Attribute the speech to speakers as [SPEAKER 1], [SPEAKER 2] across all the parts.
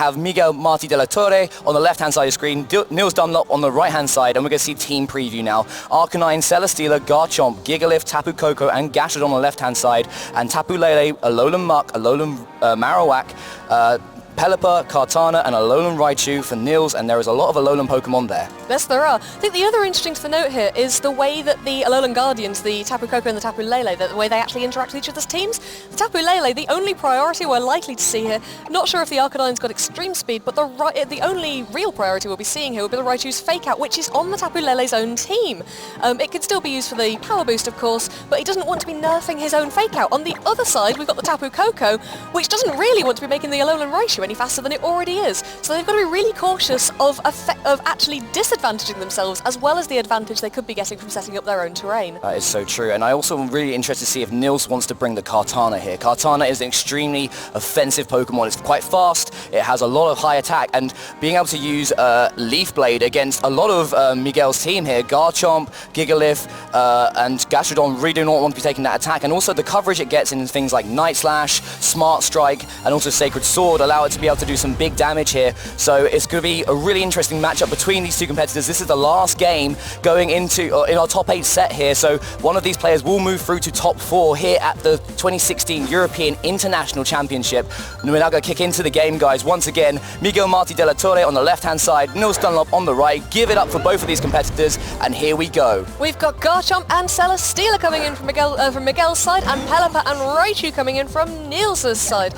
[SPEAKER 1] Have Miguel Martí de la Torre on the left-hand side of the screen, Niels Dunlop on the right-hand side, and we're going to see team preview now. Arcanine, Celesteela, Garchomp, Gigalith, Tapu Koko, and Gastrodon on the left-hand side, and Tapu Lele, Alolan Muck, Alolan Marowak, Pelipper, Kartana, and Alolan Raichu for Niels, and there is a lot of Alolan Pokemon there.
[SPEAKER 2] Yes, there are. I think the other interesting to note here is the way that the Alolan Guardians, the Tapu Koko and the Tapu Lele, the way they actually interact with each other's teams. The Tapu Lele, the only priority we're likely to see here, not sure if the Arcanine's got extreme speed, but the only real priority we'll be seeing here will be the Raichu's Fake Out, which is on the Tapu Lele's own team. It can still be used for the power boost, of course, but he doesn't want to be nerfing his own Fake Out. On the other side, we've got the Tapu Koko, which doesn't really want to be making the Alolan Raichu any faster than it already is. So they've got to be really cautious of actually disadvantaging themselves as well as the advantage they could be getting from setting up their own terrain.
[SPEAKER 1] That is so true, and I also am really interested to see if Niels wants to bring the Kartana here. Kartana is an extremely offensive Pokemon. It's quite fast, it has a lot of high attack, and being able to use Leaf Blade against a lot of Miguel's team here, Garchomp, Gigalith, and Gastrodon really do not want to be taking that attack, and also the coverage it gets in things like Night Slash, Smart Strike, and also Sacred Sword allow it to be able to do some big damage here. So it's going to be a really interesting matchup between these two competitors. This is the last game going into in our top 8 set here, so one of these players will move through to top 4 here at the 2016 European International Championship. And we're now going to kick into the game, guys. Once again, Miguel Martí de la Torre on the left-hand side, Niels Dunlop on the right. Give it up for both of these competitors, and here we go.
[SPEAKER 2] We've got Garchomp and Celesteela coming in from Miguel's side, and Pelipper and Raichu coming in from Niels' side.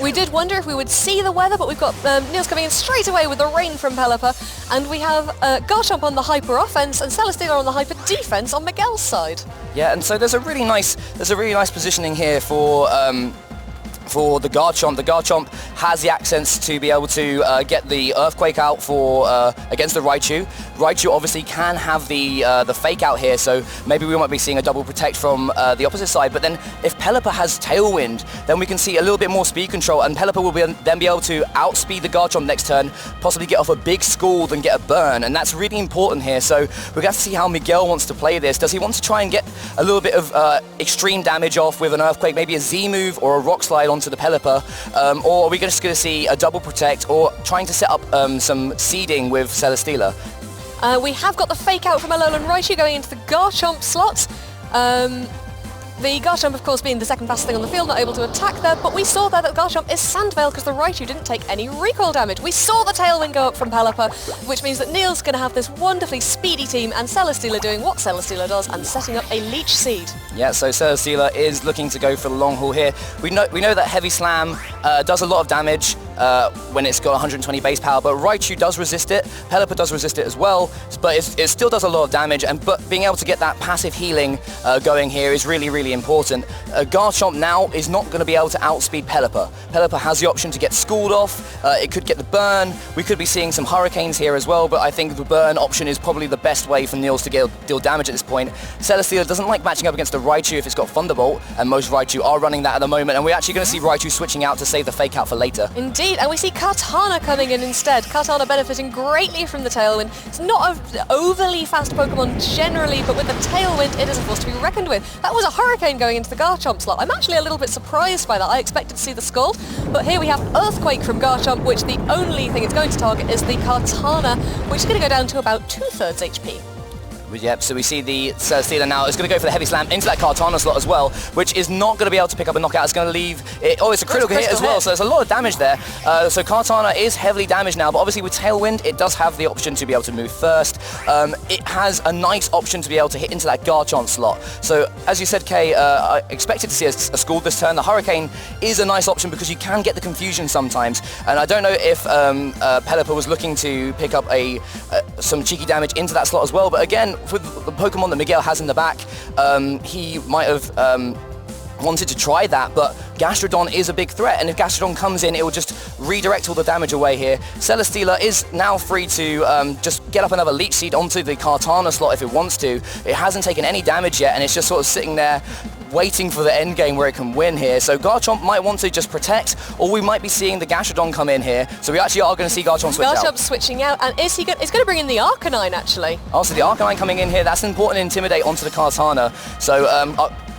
[SPEAKER 2] We did wonder if we would see the weather, but we've got Niels coming in straight away with the rain from Pelipper, and we have Garchomp on the hyper offense and Celesteela on the hyper defense on Miguel's side.
[SPEAKER 1] Yeah, and so there's a really nice positioning here for the Garchomp. The Garchomp has the accents to be able to get the Earthquake out for against the Raichu. Raichu obviously can have the Fake Out here, so maybe we might be seeing a double protect from the opposite side. But then if Pelipper has Tailwind, then we can see a little bit more speed control, and Pelipper will then be able to outspeed the Garchomp next turn, possibly get off a big Scald and get a burn, and that's really important here. So we're going to have to see how Miguel wants to play this. Does he want to try and get a little bit of extreme damage off with an Earthquake, maybe a Z move or a Rock Slide onto the Pelipper, or are we just going to see a double protect or trying to set up some seeding with Celesteela?
[SPEAKER 2] We have got the Fake Out from Alolan Raichu going into the Garchomp slot. The Garchomp, of course, being the second fastest thing on the field, not able to attack there, but we saw there that Garchomp is Sandveil because the Raichu didn't take any recoil damage. We saw the Tailwind go up from Pelipper, which means that Niels going to have this wonderfully speedy team, and Celesteela doing what Celesteela does and setting up a Leech Seed.
[SPEAKER 1] Yeah, so Celesteela is looking to go for the long haul here. We know that Heavy Slam does a lot of damage when it's got 120 base power, but Raichu does resist it. Pelipper does resist it as well, but it still does a lot of damage, but being able to get that passive healing going here is really, really important. Garchomp now is not going to be able to outspeed Pelipper. Pelipper has the option to get Scald off, it could get the burn, we could be seeing some Hurricanes here as well, but I think the burn option is probably the best way for Niels to deal damage at this point. Celesteela doesn't like matching up against the Raichu if it's got Thunderbolt, and most Raichu are running that at the moment, and we're actually going to see Raichu switching out to save the Fake Out for later.
[SPEAKER 2] Indeed, and we see Kartana coming in instead. Kartana benefiting greatly from the Tailwind. It's not an overly fast Pokemon generally, but with the Tailwind, it is a force to be reckoned with. That was a Hurricane going into the Garchomp slot. I'm actually a little bit surprised by that. I expected to see the Scald, but here we have Earthquake from Garchomp, which the only thing it's going to target is the Kartana, which is going to go down to about 2/3 HP.
[SPEAKER 1] Yep, so we see the Celesteela now is going to go for the Heavy Slam into that Kartana slot as well, which is not going to be able to pick up a knockout. It's going to leave it. Oh, it's a critical hit as well, so there's a lot of damage there. So Kartana is heavily damaged now, but obviously with Tailwind, it does have the option to be able to move first. It has a nice option to be able to hit into that Garchomp slot. So as you said, Kay, I expected to see a Scald this turn. The Hurricane is a nice option because you can get the confusion sometimes, and I don't know if Pelipper was looking to pick up some cheeky damage into that slot as well, but again, with the Pokemon that Miguel has in the back, he might have wanted to try that, but Gastrodon is a big threat, and if Gastrodon comes in, it will just redirect all the damage away here. Celesteela is now free to just get up another Leech Seed onto the Kartana slot if it wants to. It hasn't taken any damage yet, and it's just sort of sitting there waiting for the end game where it can win here. So Garchomp might want to just protect, or we might be seeing the Gastrodon come in here. So we actually are going to see Garchomp switch out.
[SPEAKER 2] Garchomp's switching out, and it's going to bring in the Arcanine, actually.
[SPEAKER 1] Also, the Arcanine coming in here, that's important to intimidate onto the Kartana. So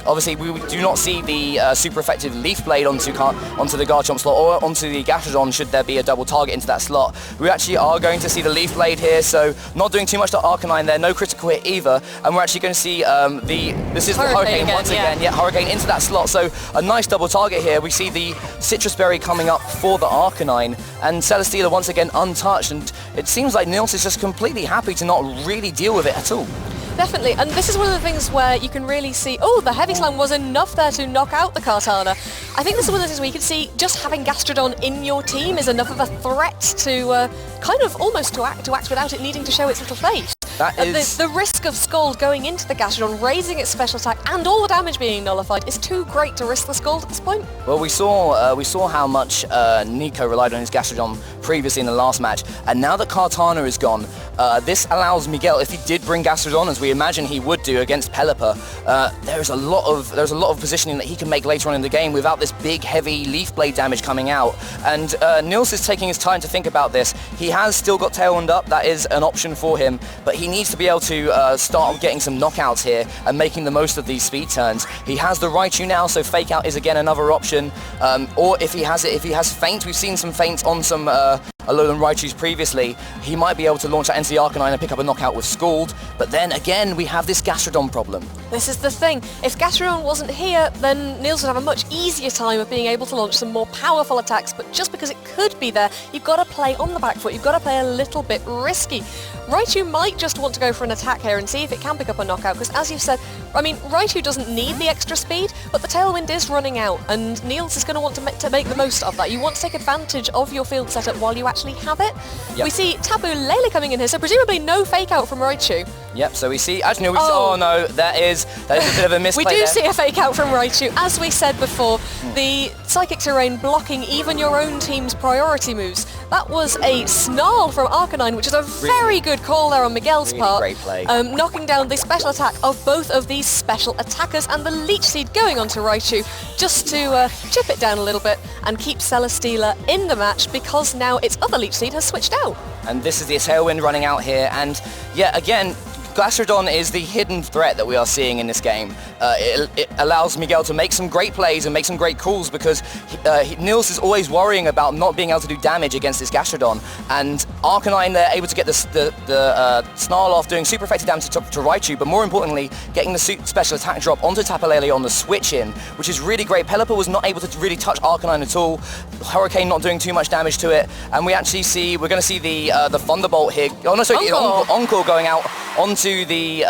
[SPEAKER 1] obviously we do not see the super effective Leaf Blade onto the Garchomp slot or onto the Gastrodon should there be a double target into that slot. We actually are going to see the Leaf Blade here, so not doing too much to Arcanine there, no critical hit either, and we're actually going to see this is the Hurricane once again, yeah, Hurricane into that slot, so a nice double target here. We see the Citrus Berry coming up for the Arcanine, and Celesteela once again untouched, and it seems like Nils is just completely happy to not really deal with it at all.
[SPEAKER 2] Definitely, and this is one of the things where you can really see, oh, the Heavy Slam was enough there to knock out the Kartana. I think this is one of the things where you can see just having Gastrodon in your team is enough of a threat to kind of almost to act without it needing to show its little face.
[SPEAKER 1] That is...
[SPEAKER 2] The risk of Scald going into the Gastrodon, raising its special attack, and all the damage being nullified is too great to risk the Scald at this point.
[SPEAKER 1] Well, we saw how much Nico relied on his Gastrodon previously in the last match, and now that Kartana is gone, this allows Miguel, if he did bring Gastrodon, as we imagine he would do against Pelipper, there's a lot of positioning that he can make later on in the game without this big, heavy Leaf Blade damage coming out. And Nils is taking his time to think about this. He has still got Tailwind up, that is an option for him, but he needs to be able to start getting some knockouts here and making the most of these speed turns. He has the Raichu now, so Fake Out is again another option. Or if he has Feint, we've seen some Feints on some Alolan Raichus previously, he might be able to launch that into the Arcanine and pick up a knockout with Scald, but then again we have this Gastrodon problem.
[SPEAKER 2] This is the thing, if Gastrodon wasn't here, then Nils would have a much easier time of being able to launch some more powerful attacks, but just because it could be there, you've got to play on the back foot, you've got to play a little bit risky. Raichu might just want to go for an attack here and see if it can pick up a knockout, because as you've said, I mean, Raichu doesn't need the extra speed, but the Tailwind is running out, and Nils is going to want to make the most of that. You want to take advantage of your field setup while you actually have it. Yep. We see Tapu Lele coming in here, so presumably no Fake Out from Raichu.
[SPEAKER 1] Yep, so we see, actually no, oh no, that is a bit of a misplay.
[SPEAKER 2] We do
[SPEAKER 1] there.
[SPEAKER 2] see a Fake Out from Raichu. As we said before, the Psychic Terrain blocking even your own team's priority moves. That was a Snarl from Arcanine, which is a very good call there on Miguel's part.
[SPEAKER 1] Great play.
[SPEAKER 2] Knocking down the special attack of both of these special attackers, and the Leech Seed going onto Raichu just to chip it down a little bit and keep Celesteela in the match, because now its other Leech Seed has switched out.
[SPEAKER 1] And this is the Tailwind running out here, and yeah, again, Gastrodon is the hidden threat that we are seeing in this game. It allows Miguel to make some great plays and make some great calls, because Nils is always worrying about not being able to do damage against this Gastrodon, and Arcanine, they're able to get the Snarl off, doing super effective damage to Raichu, but more importantly, getting the special attack drop onto Tapu Lele on the switch in, which is really great. Pelipper was not able to really touch Arcanine at all, Hurricane not doing too much damage to it, and we're going to see the Thunderbolt here, oh no, sorry, Encore going out onto the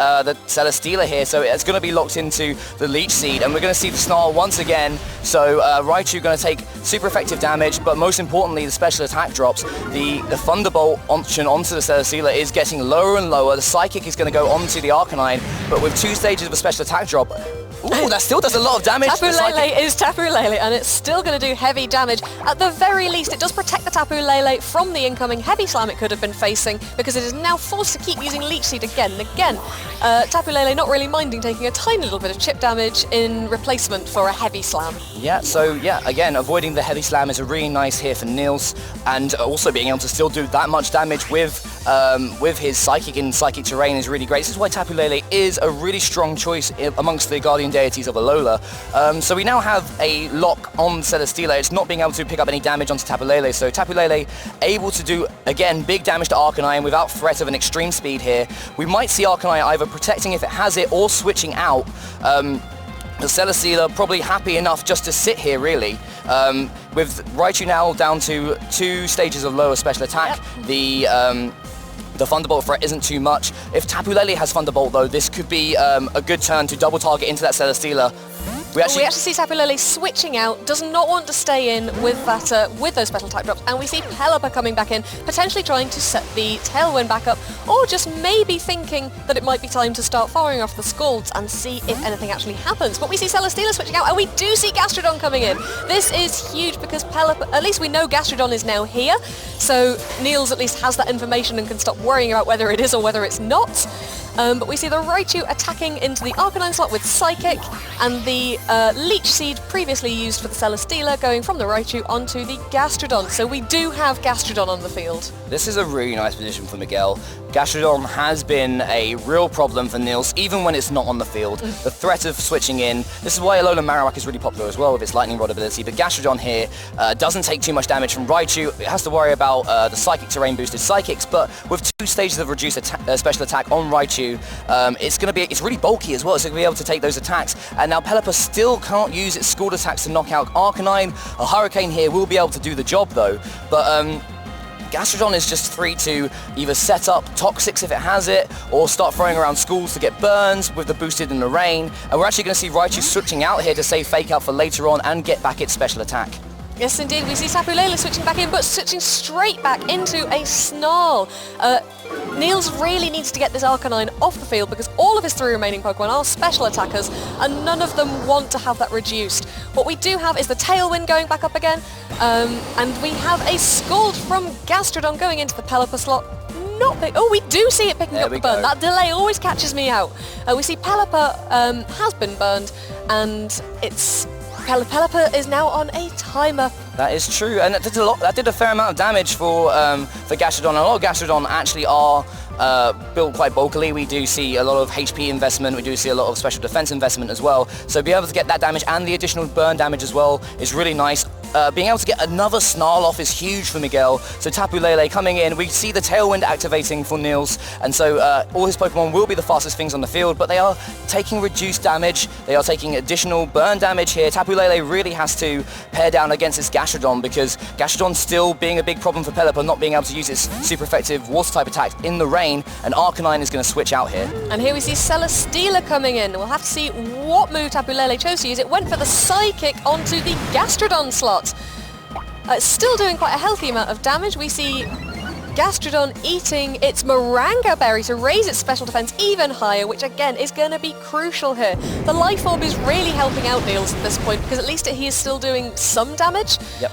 [SPEAKER 1] Celesteela here, so it's going to be locked into the Leech Seed, and we're going to see the Snarl once again, so Raichu going to take super effective damage, but most importantly the special attack drops. The Thunderbolt option onto the Celesteela is getting lower and lower, the Psychic is going to go onto the Arcanine, but with 2 stages of a special attack drop, ooh, that still does a lot of damage.
[SPEAKER 2] Tapu Lele is Tapu Lele, and it's still going to do heavy damage. At the very least, it does protect the Tapu Lele from the incoming Heavy Slam it could have been facing, because it is now forced to keep using Leech Seed again and again. Tapu Lele not really minding taking a tiny little bit of chip damage in replacement for a Heavy Slam.
[SPEAKER 1] Yeah, so yeah, again, avoiding the Heavy Slam is a really nice here for Nils, and also being able to still do that much damage with his Psychic in Psychic Terrain is really great. This is why Tapu Lele is a really strong choice amongst the Guardian Deities of Alola. So we now have a lock on Celesteela. It's not being able to pick up any damage onto Tapu Lele, so Tapu Lele able to do, again, big damage to Arcanine without threat of an extreme speed here. We might see Arcanine either protecting if it has it or switching out. The Celesteela probably happy enough just to sit here, really. With Raichu now down to 2 stages of lower special attack, yep. The Thunderbolt threat isn't too much. If Tapu Lele has Thunderbolt, though, this could be a good turn to double target into that Celesteela. We actually
[SPEAKER 2] see Tapu Lele switching out, does not want to stay in with that with those special attack drops, and we see Pelipper coming back in, potentially trying to set the Tailwind back up, or just maybe thinking that it might be time to start firing off the Scalds and see if anything actually happens. But we see Celesteela switching out, and we do see Gastrodon coming in. This is huge, because Pelipper, at least we know Gastrodon is now here, so Nils at least has that information and can stop worrying about whether it is or whether it's not. but we see the Raichu attacking into the Arcanine slot with Psychic, and the Leech Seed previously used for the Celesteela going from the Raichu onto the Gastrodon. So we do have Gastrodon on the field.
[SPEAKER 1] This is a really nice position for Miguel. Gastrodon has been a real problem for Niels, even when it's not on the field. The threat of switching in, this is why Alolan Marowak is really popular as well with its Lightning Rod ability, but Gastrodon here doesn't take too much damage from Raichu. It has to worry about the Psychic Terrain boosted Psychics, but with 2 stages of reduced special attack on Raichu, it's really bulky as well, so it's going to be able to take those attacks. And now Pelipper still can't use its Scald attacks to knock out Arcanine. A Hurricane here will be able to do the job though, but Gastrodon is just free to either set up Toxics if it has it, or start throwing around Schools to get burns with the boosted in the rain. And we're actually going to see Raichu switching out here to save Fake Out for later on and get back its special attack.
[SPEAKER 2] Yes, indeed. We see Tapu Lele switching back in, but switching straight back into a Snarl. Niels really needs to get this Arcanine off the field because all of his 3 remaining Pokemon are special attackers, and none of them want to have that reduced. What we do have is the Tailwind going back up again, and we have a Scald from Gastrodon going into the Pelipper slot. Not big. Oh, we do see it picking up the burn. That delay always catches me out. We see Pelipper has been burned, and it's... Pelipper is now on a timer.
[SPEAKER 1] That is true, and that did a fair amount of damage for Gastrodon. A lot of Gastrodon actually are built quite bulkily. We do see a lot of HP investment, we do see a lot of special defense investment as well. So being able to get that damage and the additional burn damage as well is really nice. Being able to get another Snarl off is huge for Miguel. So Tapu Lele coming in, we see the Tailwind activating for Niels, and so all his Pokemon will be the fastest things on the field, but they are taking reduced damage, they are taking additional burn damage here. Tapu Lele really has to pare down against this Gastrodon because Gastrodon still being a big problem for Pelipper, not being able to use its super effective water type attacks in the rain, and Arcanine is going to switch out here.
[SPEAKER 2] And here we see Celesteela coming in. We'll have to see what move Tapu Lele chose to use. It went for the Psychic onto the Gastrodon slot. It's still doing quite a healthy amount of damage. We see Gastrodon eating its Moranga Berry to raise its special defense even higher, which again is going to be crucial here. The Life Orb is really helping out Niels at this point because at least he is still doing some damage.
[SPEAKER 1] Yep.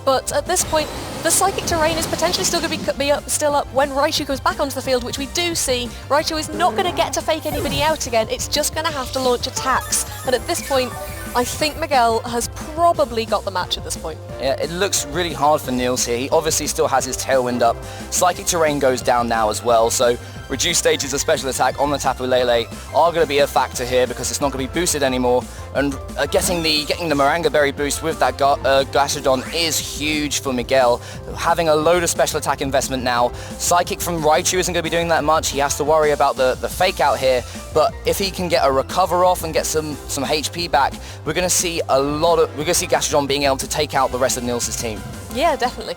[SPEAKER 2] But at this point, the Psychic Terrain is potentially still going to be still up when Raichu comes back onto the field, which we do see. Raichu is not going to get to fake anybody out again. It's just going to have to launch attacks. And at this point, I think Miguel has probably got the match at this point.
[SPEAKER 1] Yeah, it looks really hard for Niels here. He obviously still has his Tailwind up. Psychic Terrain goes down now as well, so reduced stages of special attack on the Tapu Lele are going to be a factor here because it's not going to be boosted anymore. And getting the Moranga Berry boost with that Gastrodon is huge for Miguel. Having a load of special attack investment now. Psychic from Raichu isn't going to be doing that much. He has to worry about the fake out here. But if he can get a recover off and get some HP back, we're going to see Gastrodon being able to take out the rest of Niels' team.
[SPEAKER 2] Yeah, definitely.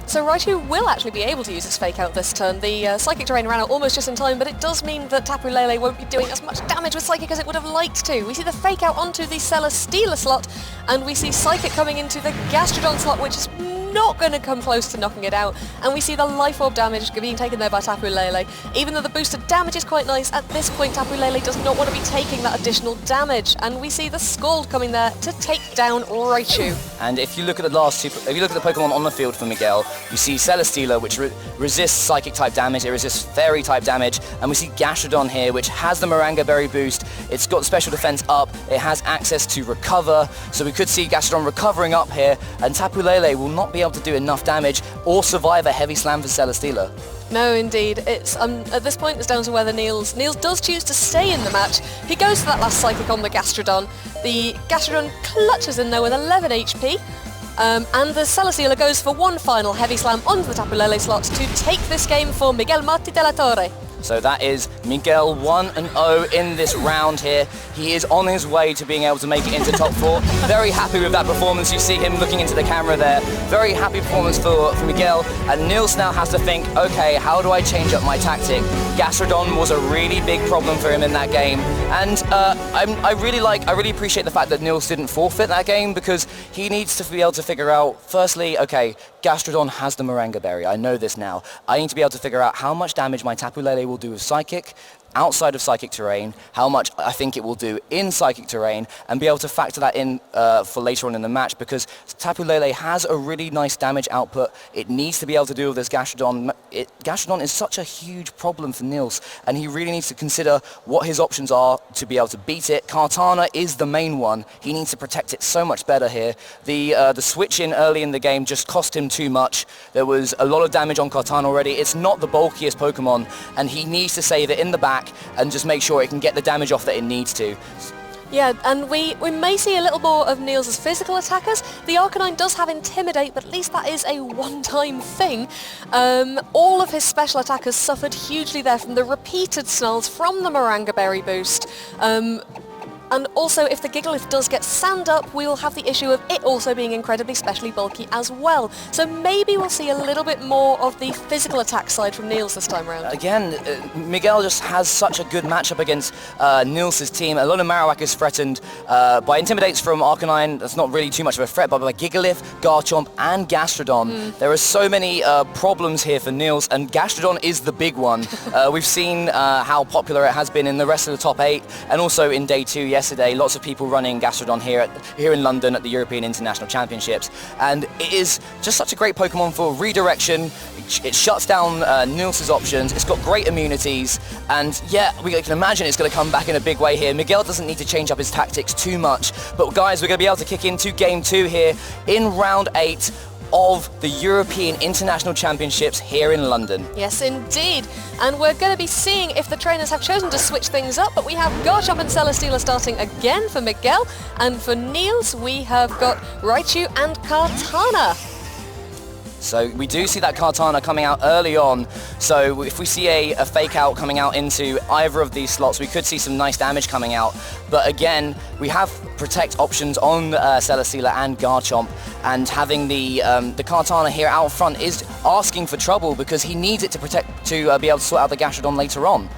[SPEAKER 2] So Raichu will actually be able to use its Fake Out this turn. The Psychic Terrain ran out almost just in time, but it does mean that Tapu Lele won't be doing as much damage with Psychic as it would have liked to. We see the Fake Out onto the Celesteela slot, and we see Psychic coming into the Gastrodon slot, which is not going to come close to knocking it out, and we see the Life Orb damage being taken there by Tapu Lele. Even though the boosted damage is quite nice, at this point Tapu Lele does not want to be taking that additional damage, and we see the Scald coming there to take down Raichu.
[SPEAKER 1] And if you look at the Pokemon on the field for Miguel, you see Celesteela, which resists Psychic type damage, it resists Fairy type damage, and we see Gastrodon here, which has the Moranga Berry boost, it's got special defense up, it has access to recover, so we could see Gastrodon recovering up here, and Tapu Lele will not be able to do enough damage or survive a heavy slam for Celesteela.
[SPEAKER 2] No, indeed. It's at this point it's down to whether Niels does choose to stay in the match. He goes for that last Psychic on the Gastrodon. The Gastrodon clutches in there with 11 HP. And the Celesteela goes for one final heavy slam onto the Tapu Lele slot to take this game for Miguel Martí de la Torre.
[SPEAKER 1] So that is Miguel 1-0 in this round here. He is on his way to being able to make it into top 4. Very happy with that performance. You see him looking into the camera there. Very happy performance for Miguel. And Niels now has to think, okay, how do I change up my tactic? Gastrodon was a really big problem for him in that game. And I really appreciate the fact that Niels didn't forfeit that game because he needs to be able to figure out, firstly, okay, Gastrodon has the Moranga Berry. I know this now. I need to be able to figure out how much damage my Tapu Lele will do with Psychic, outside of Psychic Terrain, how much I think it will do in Psychic Terrain, and be able to factor that in for later on in the match, because Tapu Lele has a really nice damage output. It needs to be able to deal with this Gastrodon. Gastrodon is such a huge problem for Niels, and he really needs to consider what his options are to be able to beat it. Kartana is the main one. He needs to protect it so much better here. The switch in early in the game just cost him too much. There was a lot of damage on Kartana already. It's not the bulkiest Pokemon, and he needs to save it in the back and just make sure it can get the damage off that it needs to.
[SPEAKER 2] Yeah, and we may see a little more of Niels as physical attackers. The Arcanine does have Intimidate, but at least that is a one-time thing. All of his special attackers suffered hugely there from the repeated snarls from the Moranga Berry boost. And also, if the Gigalith does get sand up, we will have the issue of it also being incredibly specially bulky as well. So maybe we'll see a little bit more of the physical attack side from Niels this time around.
[SPEAKER 1] Again, Miguel just has such a good matchup against Niels' team. A lot of Marowak is threatened by Intimidates from Arcanine. That's not really too much of a threat, but by Gigalith, Garchomp, and Gastrodon. There are so many problems here for Niels, and Gastrodon is the big one. We've seen how popular it has been in the rest of the top 8, and also in Day 2 yesterday, lots of people running Gastrodon here in London at the European International Championships, and it is just such a great Pokemon for redirection. It shuts down Niels' options. It's got great immunities, and yeah, we can imagine it's going to come back in a big way here. Miguel doesn't need to change up his tactics too much, but guys, we're going to be able to kick into Game 2 here in Round 8 of the European International Championships here in London.
[SPEAKER 2] Yes, indeed. And we're going to be seeing if the trainers have chosen to switch things up, but we have Garchomp and Celesteela starting again for Miguel, and for Niels, we have got Raichu and Kartana.
[SPEAKER 1] So we do see that Kartana coming out early on, so if we see a fake out coming out into either of these slots, we could see some nice damage coming out. But again, we have protect options on Celesteela and Garchomp, and having the Kartana here out front is asking for trouble because he needs it to protect to be able to sort out the Gastrodon later on.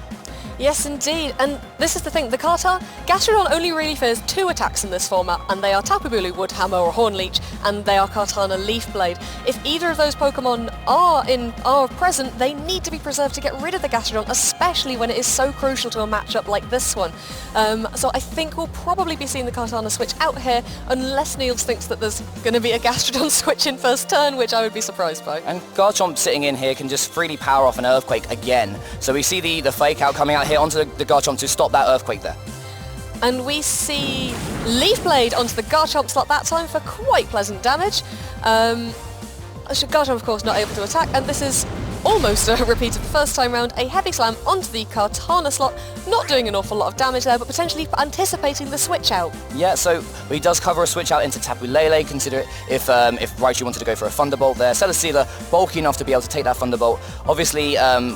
[SPEAKER 2] Yes, indeed. And this is the thing, the Gastrodon only really fears 2 attacks in this format, and they are Tapu Bulu, Wood Hammer or Horn Leech, and they are Kartana, Leaf Blade. If either of those Pokemon are present, they need to be preserved to get rid of the Gastrodon, especially when it is so crucial to a matchup like this one. So I think we'll probably be seeing the Kartana switch out here, unless Niels thinks that there's going to be a Gastrodon switch in first turn, which I would be surprised by.
[SPEAKER 1] And Garchomp sitting in here can just freely power off an Earthquake again. So we see the fake out coming out here onto the Garchomp to stop that Earthquake there.
[SPEAKER 2] And we see Leaf Blade onto the Garchomp slot that time for quite pleasant damage. Garchomp, of course, not able to attack, and this is almost a repeat of the first time round. A Heavy Slam onto the Kartana slot, not doing an awful lot of damage there, but potentially anticipating the switch out.
[SPEAKER 1] Yeah, so he does cover a switch out into Tapu Lele. Consider it if Raichu wanted to go for a Thunderbolt there. Celesteela bulky enough to be able to take that Thunderbolt. Obviously,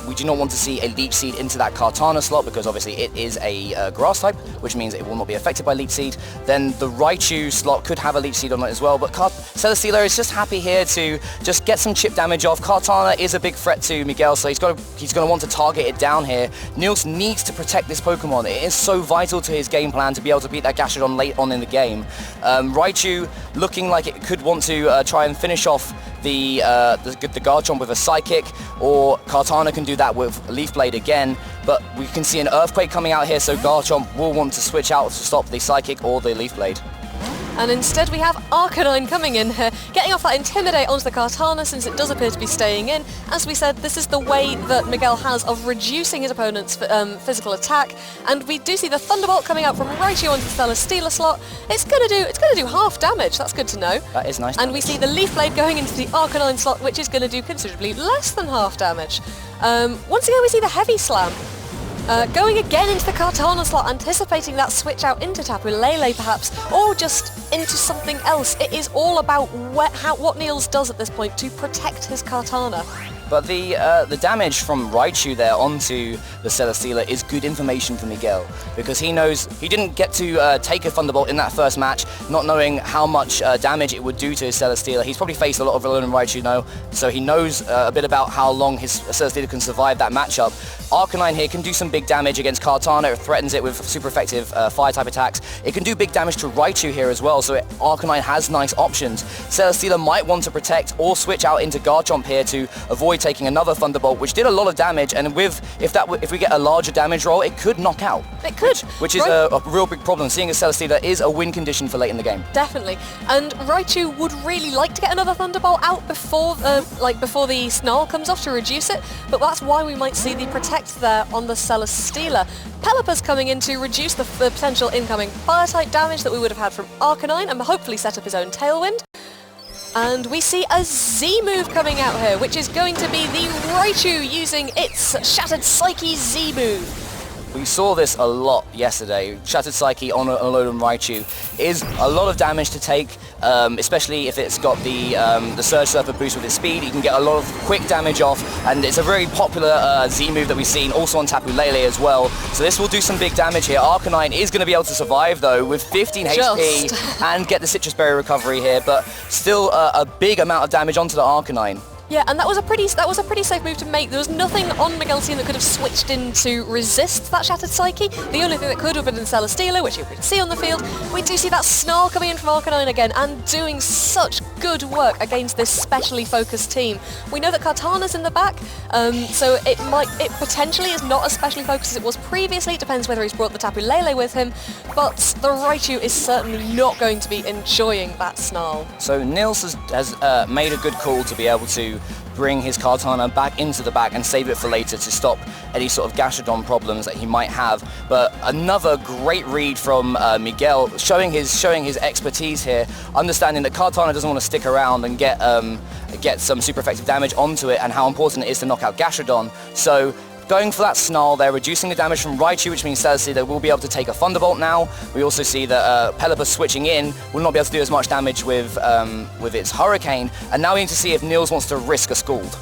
[SPEAKER 1] we do not want to see a Leech Seed into that Kartana slot because obviously it is a Grass type, which means it will not be affected by Leech Seed. Then the Raichu slot could have a Leech Seed on it as well, but Celesteela is just happy here to just get some chip damage off. Kartana is a big threat to Miguel, so he's going to want to target it down here. Niels needs to protect this Pokemon. It is so vital to his game plan to be able to beat that Gastrodon late on in the game. Raichu looking like it could want to try and finish off the Garchomp with a Psychic, or Kartana can do that with Leaf Blade again, but we can see an Earthquake coming out here, so Garchomp will want to switch out to stop the Psychic or the Leaf Blade.
[SPEAKER 2] And instead we have Arcanine coming in here, getting off that Intimidate onto the Kartana since it does appear to be staying in. As we said, this is the way that Miguel has of reducing his opponent's physical attack, and we do see the Thunderbolt coming out from Raichu onto the Celesteela slot. It's gonna do half damage. That's good to know.
[SPEAKER 1] That is nice.
[SPEAKER 2] And we see the Leaf Blade going into the Arcanine slot, which is going to do considerably less than half damage. Once again, we see the Heavy Slam. Going again into the Kartana slot, anticipating that switch out into Tapu Lele perhaps, or just into something else. It is all about what Niels does at this point to protect his Kartana.
[SPEAKER 1] But the damage from Raichu there onto the Celesteela is good information for Miguel, because he knows he didn't get to take a Thunderbolt in that first match, not knowing how much damage it would do to his Celesteela. He's probably faced a lot of Alolan Raichu now, so he knows a bit about how long his Celesteela can survive that matchup. Arcanine here can do some big damage against Kartana. It threatens it with super effective fire-type attacks. It can do big damage to Raichu here as well, so Arcanine has nice options. Celesteela might want to protect or switch out into Garchomp here to avoid taking another Thunderbolt, which did a lot of damage, and if we get a larger damage roll, it could knock out.
[SPEAKER 2] It could.
[SPEAKER 1] Which is a real big problem, seeing as Celesteela is a win condition for late in the game.
[SPEAKER 2] Definitely. And Raichu would really like to get another Thunderbolt out before the Snarl comes off to reduce it, but that's why we might see the Protect there on the Celesteela. Pelipper's coming in to reduce the potential incoming Fire-type damage that we would have had from Arcanine and hopefully set up his own Tailwind. And we see a Z move coming out here, which is going to be the Raichu using its Shattered Psyche Z move.
[SPEAKER 1] We saw this a lot yesterday. Shattered Psyche on a Alolan Raichu is a lot of damage to take, especially if it's got the Surge Surfer boost with its speed. You can get a lot of quick damage off, and it's a very popular Z move that we've seen also on Tapu Lele as well. So this will do some big damage here. Arcanine is going to be able to survive though with 15 HP and get the Citrus Berry recovery here, but still a big amount of damage onto the Arcanine.
[SPEAKER 2] Yeah, and that was a pretty safe move to make. There was nothing on Miguel's team that could have switched in to resist that Shattered Psyche. The only thing that could have been in Celesteela, which you can see on the field. We do see that Snarl coming in from Arcanine again and doing such good work against this specially focused team. We know that Kartana's in the back, so it potentially is not as specially focused as it was previously. It depends whether he's brought the Tapu Lele with him, but the Raichu is certainly not going to be enjoying that Snarl.
[SPEAKER 1] So Nils has made a good call to be able to bring his Kartana back into the back and save it for later to stop any sort of Gastrodon problems that he might have. But another great read from Miguel, showing his expertise here, understanding that Kartana doesn't want to stick around and get some super effective damage onto it, and how important it is to knock out Gastrodon. So going for that Snarl there, reducing the damage from Raichu, which means Celesteela will be able to take a Thunderbolt now. We also see that Pelipper switching in will not be able to do as much damage with its Hurricane, and now we need to see if Nils wants to risk a Scald.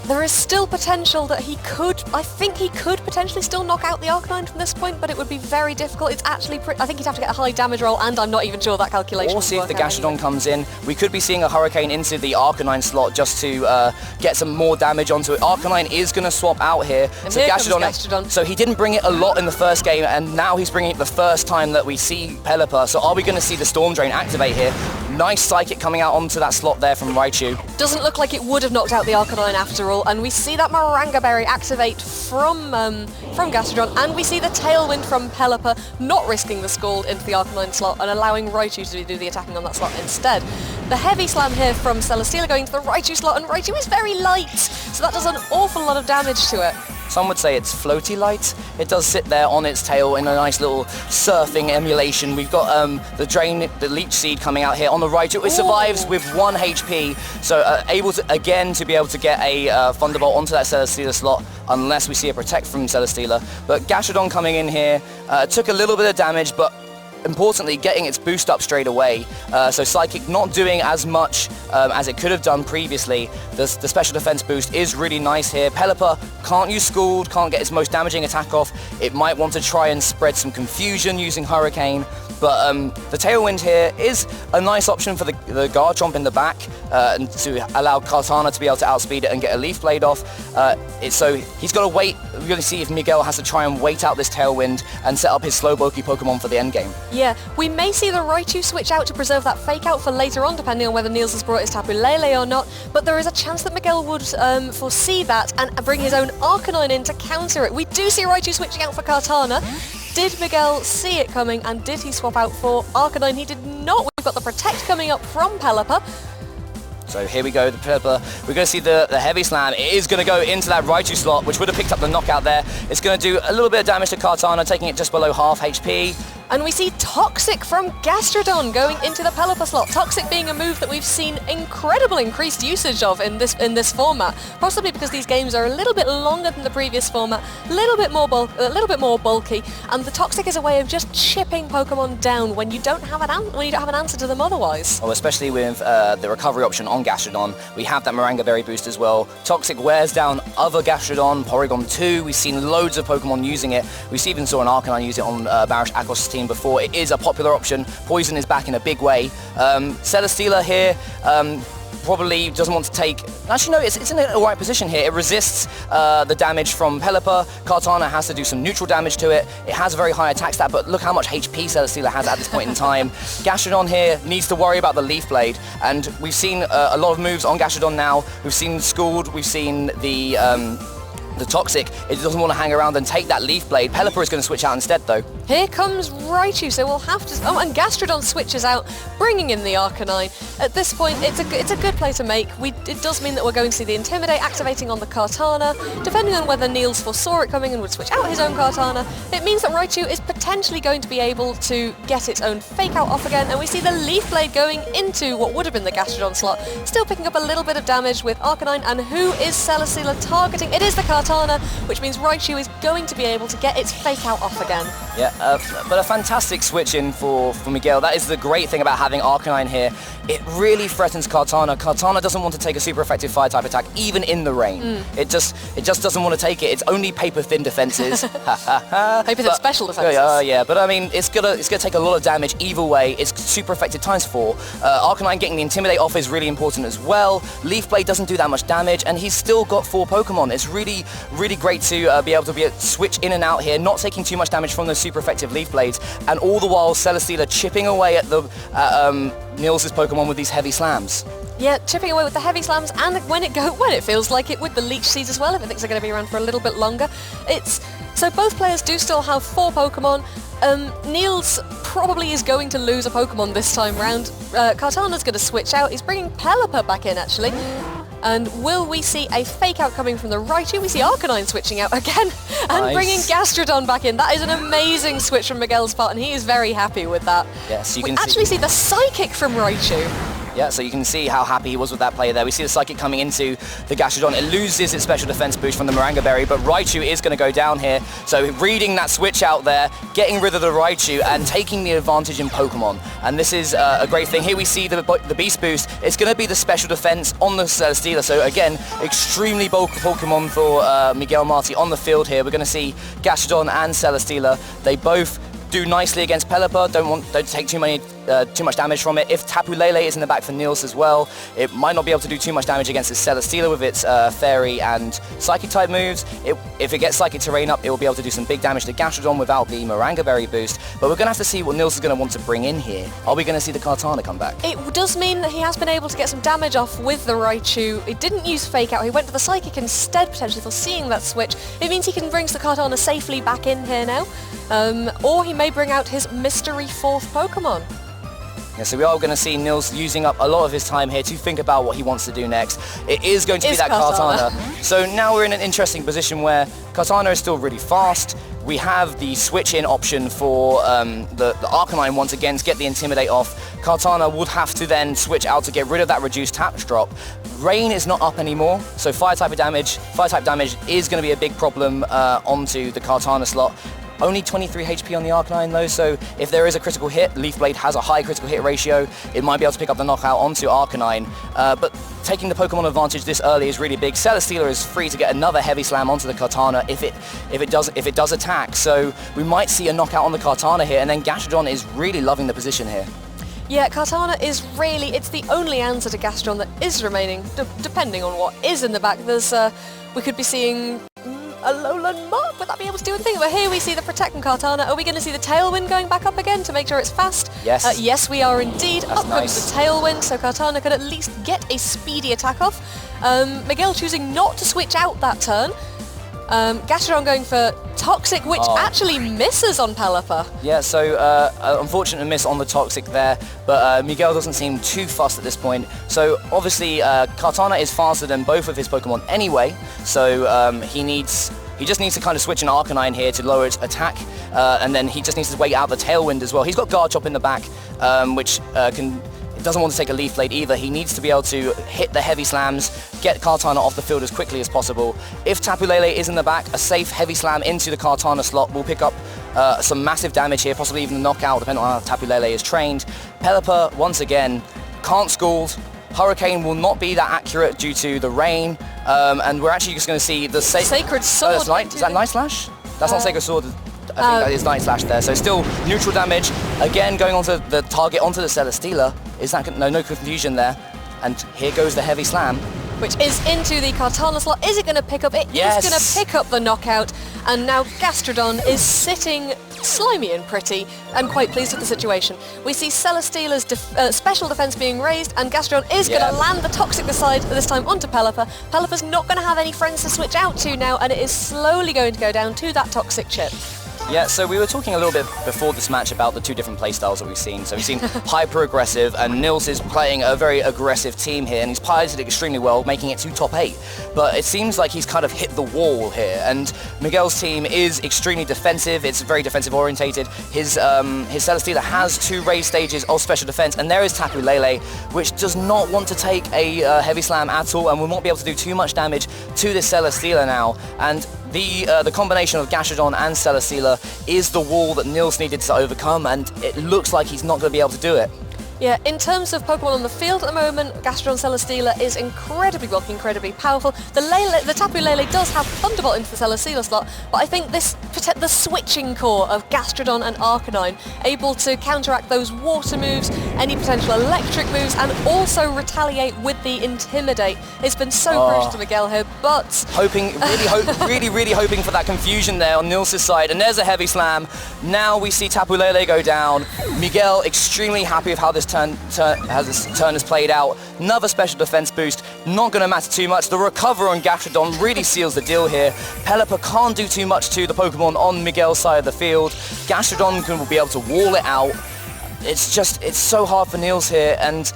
[SPEAKER 2] There is still potential that I think he could potentially still knock out the Arcanine from this point, but it would be very difficult. It's actually, I think he'd have to get a high damage roll, and I'm not even sure that calculation
[SPEAKER 1] Or see if the Gastrodon comes in. We could be seeing a Hurricane into the Arcanine slot just to get some more damage onto it. Arcanine is going to swap out here.
[SPEAKER 2] And
[SPEAKER 1] so
[SPEAKER 2] here comes Gastrodon.
[SPEAKER 1] So he didn't bring it a lot in the first game, and now he's bringing it the first time that we see Pelipper. So are we going to see the Storm Drain activate here? Nice Psychic coming out onto that slot there from Raichu.
[SPEAKER 2] Doesn't look like it would have knocked out the Arcanine after all, and we see that Maranga Berry activate from Gastrodon, and we see the Tailwind from Pelipper not risking the Scald into the Arcanine slot and allowing Raichu to do the attacking on that slot instead. The Heavy Slam here from Celesteela going to the Raichu slot, and Raichu is very light, so that does an awful lot of damage to it.
[SPEAKER 1] Some would say it's floaty light. It does sit there on its tail in a nice little surfing emulation. We've got the Leech Seed coming out here on the Raichu. It survives with 1 HP, so able to be able to get a Thunderbolt onto that Celesteela slot unless we see a Protect from Celesteela. But Gastrodon coming in here took a little bit of damage, but importantly getting its boost up straight away. So Psychic not doing as much as it could have done previously. The special defense boost is really nice here. Pelipper can't use Scald, can't get its most damaging attack off. It might want to try and spread some confusion using Hurricane. But the Tailwind here is a nice option for the Garchomp in the back and to allow Kartana to be able to outspeed it and get a Leaf Blade off. So he's got to wait. We're going to see if Miguel has to try and wait out this Tailwind and set up his slow bulky Pokemon for the endgame.
[SPEAKER 2] Yeah, we may see the Raichu switch out to preserve that Fake Out for later on, depending on whether Niels has brought his Tapu Lele or not, but there is a chance that Miguel would foresee that and bring his own Arcanine in to counter it. We do see Raichu switching out for Kartana. Did Miguel see it coming, and did he swap out for Arcanine? He did not. We've got the Protect coming up from Pelipper.
[SPEAKER 1] So here we go, the Pelipper. We're going to see the Heavy Slam. It is going to go into that Raichu slot, which would have picked up the knockout there. It's going to do a little bit of damage to Kartana, taking it just below half HP.
[SPEAKER 2] And we see Toxic from Gastrodon going into the Pelipper slot. Toxic being a move that we've seen incredible increased usage of in this format, possibly because these games are a little bit longer than the previous format, a little bit more bulky, and the Toxic is a way of just chipping Pokemon down when you don't have an answer to them otherwise.
[SPEAKER 1] Well, especially with the recovery option on Gastrodon, we have that Maranga Berry boost as well. Toxic wears down other Gastrodon, Porygon 2. We've seen loads of Pokemon using it. We even saw an Arcanine use it on Barish Aquos' team before. It is a popular option. Poison is back in a big way. Celesteela here probably doesn't want to take... Actually, no, it's in an alright position here. It resists the damage from Pelipper. Kartana has to do some neutral damage to it. It has a very high attack stat, but look how much HP Celesteela has at this point in time. Gastrodon here needs to worry about the Leaf Blade, and we've seen a lot of moves on Gastrodon now. We've seen Scald, we've seen the Toxic. It doesn't want to hang around and take that Leaf Blade. Pelipper is going to switch out instead, though.
[SPEAKER 2] Here comes Raichu, so we'll have to... Oh, and Gastrodon switches out, bringing in the Arcanine. At this point, it's a good play to make. It does mean that we're going to see the Intimidate activating on the Kartana. Depending on whether Niels foresaw it coming and would switch out his own Kartana, it means that Raichu is potentially going to be able to get its own Fake Out off again, and we see the Leaf Blade going into what would have been the Gastrodon slot, still picking up a little bit of damage with Arcanine, and who is Celesteela targeting? It is the Kartana, which means Raichu is going to be able to get its Fake Out off again.
[SPEAKER 1] Yeah, but a fantastic switch in for Miguel. That is the great thing about having Arcanine here. It really threatens Kartana. Kartana doesn't want to take a super effective fire type attack, even in the rain. It just doesn't want to take it. It's only paper thin defenses.
[SPEAKER 2] Paper thin special defenses.
[SPEAKER 1] Yeah, but I mean, it's gonna take a lot of damage either way. It's super effective ×4. Arcanine getting the Intimidate off is really important as well. Leaf Blade doesn't do that much damage, and he's still got 4 Pokemon. It's really great to be able to switch in and out here, not taking too much damage from those super effective Leaf Blades, and all the while Celesteela chipping away at the Niels' Pokemon with these heavy slams.
[SPEAKER 2] Yeah, chipping away with the heavy slams, and when it feels like it, with the Leech Seeds as well, if it thinks they're going to be around for a little bit longer. So both players do still have 4 Pokemon. Niels probably is going to lose a Pokemon this time round. Kartana's going to switch out. He's bringing Pelipper back in, actually. And will we see a Fake Out coming from the Raichu? We see Arcanine switching out again and bringing Gastrodon back in. That is an amazing switch from Miguel's part, and he is very happy with that.
[SPEAKER 1] Yes, you
[SPEAKER 2] we
[SPEAKER 1] can
[SPEAKER 2] actually see the Psychic from Raichu.
[SPEAKER 1] Yeah, so you can see how happy he was with that play there. We see the Psychic coming into the Gastrodon. It loses its special defense boost from the Moranga Berry, but Raichu is going to go down here. So reading that switch out there, getting rid of the Raichu and taking the advantage in Pokemon. And this is a great thing. Here we see the Beast Boost. It's going to be the special defense on the Celesteela. So again, extremely bulky Pokemon for Miguel Marti on the field here. We're going to see Gastrodon and Celesteela. They both do nicely against Pelipper, don't take too much damage from it. If Tapu Lele is in the back for Niels as well, it might not be able to do too much damage against the Celesteela with its Fairy and Psychic type moves. If it gets Psychic Terrain up, it will be able to do some big damage to Gastrodon without the Moranga Berry boost. But we're going to have to see what Niels is going to want to bring in here. Are we going to see the Kartana come back?
[SPEAKER 2] It does mean that he has been able to get some damage off with the Raichu. He didn't use Fake Out, he went to the Psychic instead, potentially foreseeing that switch. It means he can bring the Kartana safely back in here now. Or he may bring out his mystery 4th Pokemon.
[SPEAKER 1] Yeah, so we are going to see Niels using up a lot of his time here to think about what he wants to do next. It is going to be that Kartana. So now we're in an interesting position where Kartana is still really fast. We have the switch-in option for the Arcanine once again to get the Intimidate off. Kartana would have to then switch out to get rid of that reduced tap drop. Rain is not up anymore, so Fire-type damage is going to be a big problem onto the Kartana slot. Only 23 HP on the Arcanine though, so if there is a critical hit, Leaf Blade has a high critical hit ratio, it might be able to pick up the knockout onto Arcanine, but taking the Pokemon advantage this early is really big. Celesteela is free to get another heavy slam onto the Kartana if it does attack, so we might see a knockout on the Kartana here, and then Gastrodon is really loving the position here.
[SPEAKER 2] Yeah, Kartana is really, it's the only answer to Gastrodon that is remaining, depending on what is in the back. We could be seeing a Lowland Mark, would that be able to do anything? But here we see the Protect from Kartana. Are we going to see the Tailwind going back up again to make sure it's fast?
[SPEAKER 1] Yes.
[SPEAKER 2] Yes, we are indeed.
[SPEAKER 1] That's
[SPEAKER 2] up
[SPEAKER 1] nice.
[SPEAKER 2] comes the Tailwind, so Kartana could at least get a speedy attack off. Miguel choosing not to switch out that turn. Gastrodon going for Toxic, which actually misses on Pelipper.
[SPEAKER 1] Yeah, so unfortunate miss on the Toxic there, but Miguel doesn't seem too fussed at this point. So obviously Kartana is faster than both of his Pokemon anyway, so he just needs to kind of switch an Arcanine here to lower its attack, and then he just needs to wait out the Tailwind as well. He's got Guard Chop in the back, which doesn't want to take a Leaf Blade either. He needs to be able to hit the heavy slams, get Kartana off the field as quickly as possible. If Tapu Lele is in the back, a safe heavy slam into the Kartana slot will pick up some massive damage here, possibly even a knockout, depending on how Tapu Lele is trained. Pelipper, once again, can't Scald. Hurricane will not be that accurate due to the rain, and we're actually just going to see the
[SPEAKER 2] Sacred Sword.
[SPEAKER 1] Is that Night Slash? That's not Sacred Sword. I think that is Night Slash there. So still neutral damage. Again, going onto the target, onto the Celesteela. Is that no confusion there? And here goes the heavy slam.
[SPEAKER 2] Which is into the Kartana slot. Is it going to pick up? It
[SPEAKER 1] Yes.
[SPEAKER 2] is going to pick up the knockout. And now Gastrodon is sitting slimy and pretty and quite pleased with the situation. We see Celesteela's special defense being raised, and Gastrodon is going to land the Toxic this time onto Pelipper. Pelipper's not going to have any friends to switch out to now, and it is slowly going to go down to that Toxic chip.
[SPEAKER 1] Yeah, so we were talking a little bit before this match about the two different playstyles that we've seen. So we've seen hyper-aggressive, and Nils is playing a very aggressive team here, and he's piloted it extremely well, making it to top 8. But it seems like he's kind of hit the wall here, and Miguel's team is extremely defensive. It's very defensive-orientated. His Celesteela has 2 raised stages of special defense, and there is Tapu Lele, which does not want to take a heavy slam at all, and will not be able to do too much damage to this Celesteela now. And the combination of Gastrodon and Celesteela is the wall that Nils needed to overcome, and it looks like he's not going to be able to do it.
[SPEAKER 2] Yeah, in terms of Pokemon on the field at the moment, Gastrodon Celesteela is incredibly bulky, incredibly powerful. The Tapu Lele does have Thunderbolt into the Celesteela slot, but I think the switching core of Gastrodon and Arcanine, able to counteract those water moves, any potential electric moves, and also retaliate with the Intimidate. It's been so crucial to Miguel here, but... really hoping for that confusion there on Nils' side, and there's a heavy slam. Now we see Tapu Lele go down. Miguel extremely happy with how this turn has played out. Another special defense boost, not going to matter too much. The recover on Gastrodon really seals the deal here. Pelipper can't do too much to the Pokemon on Miguel's side of the field. Gastrodon will be able to wall it out. It's so hard for Nils here, and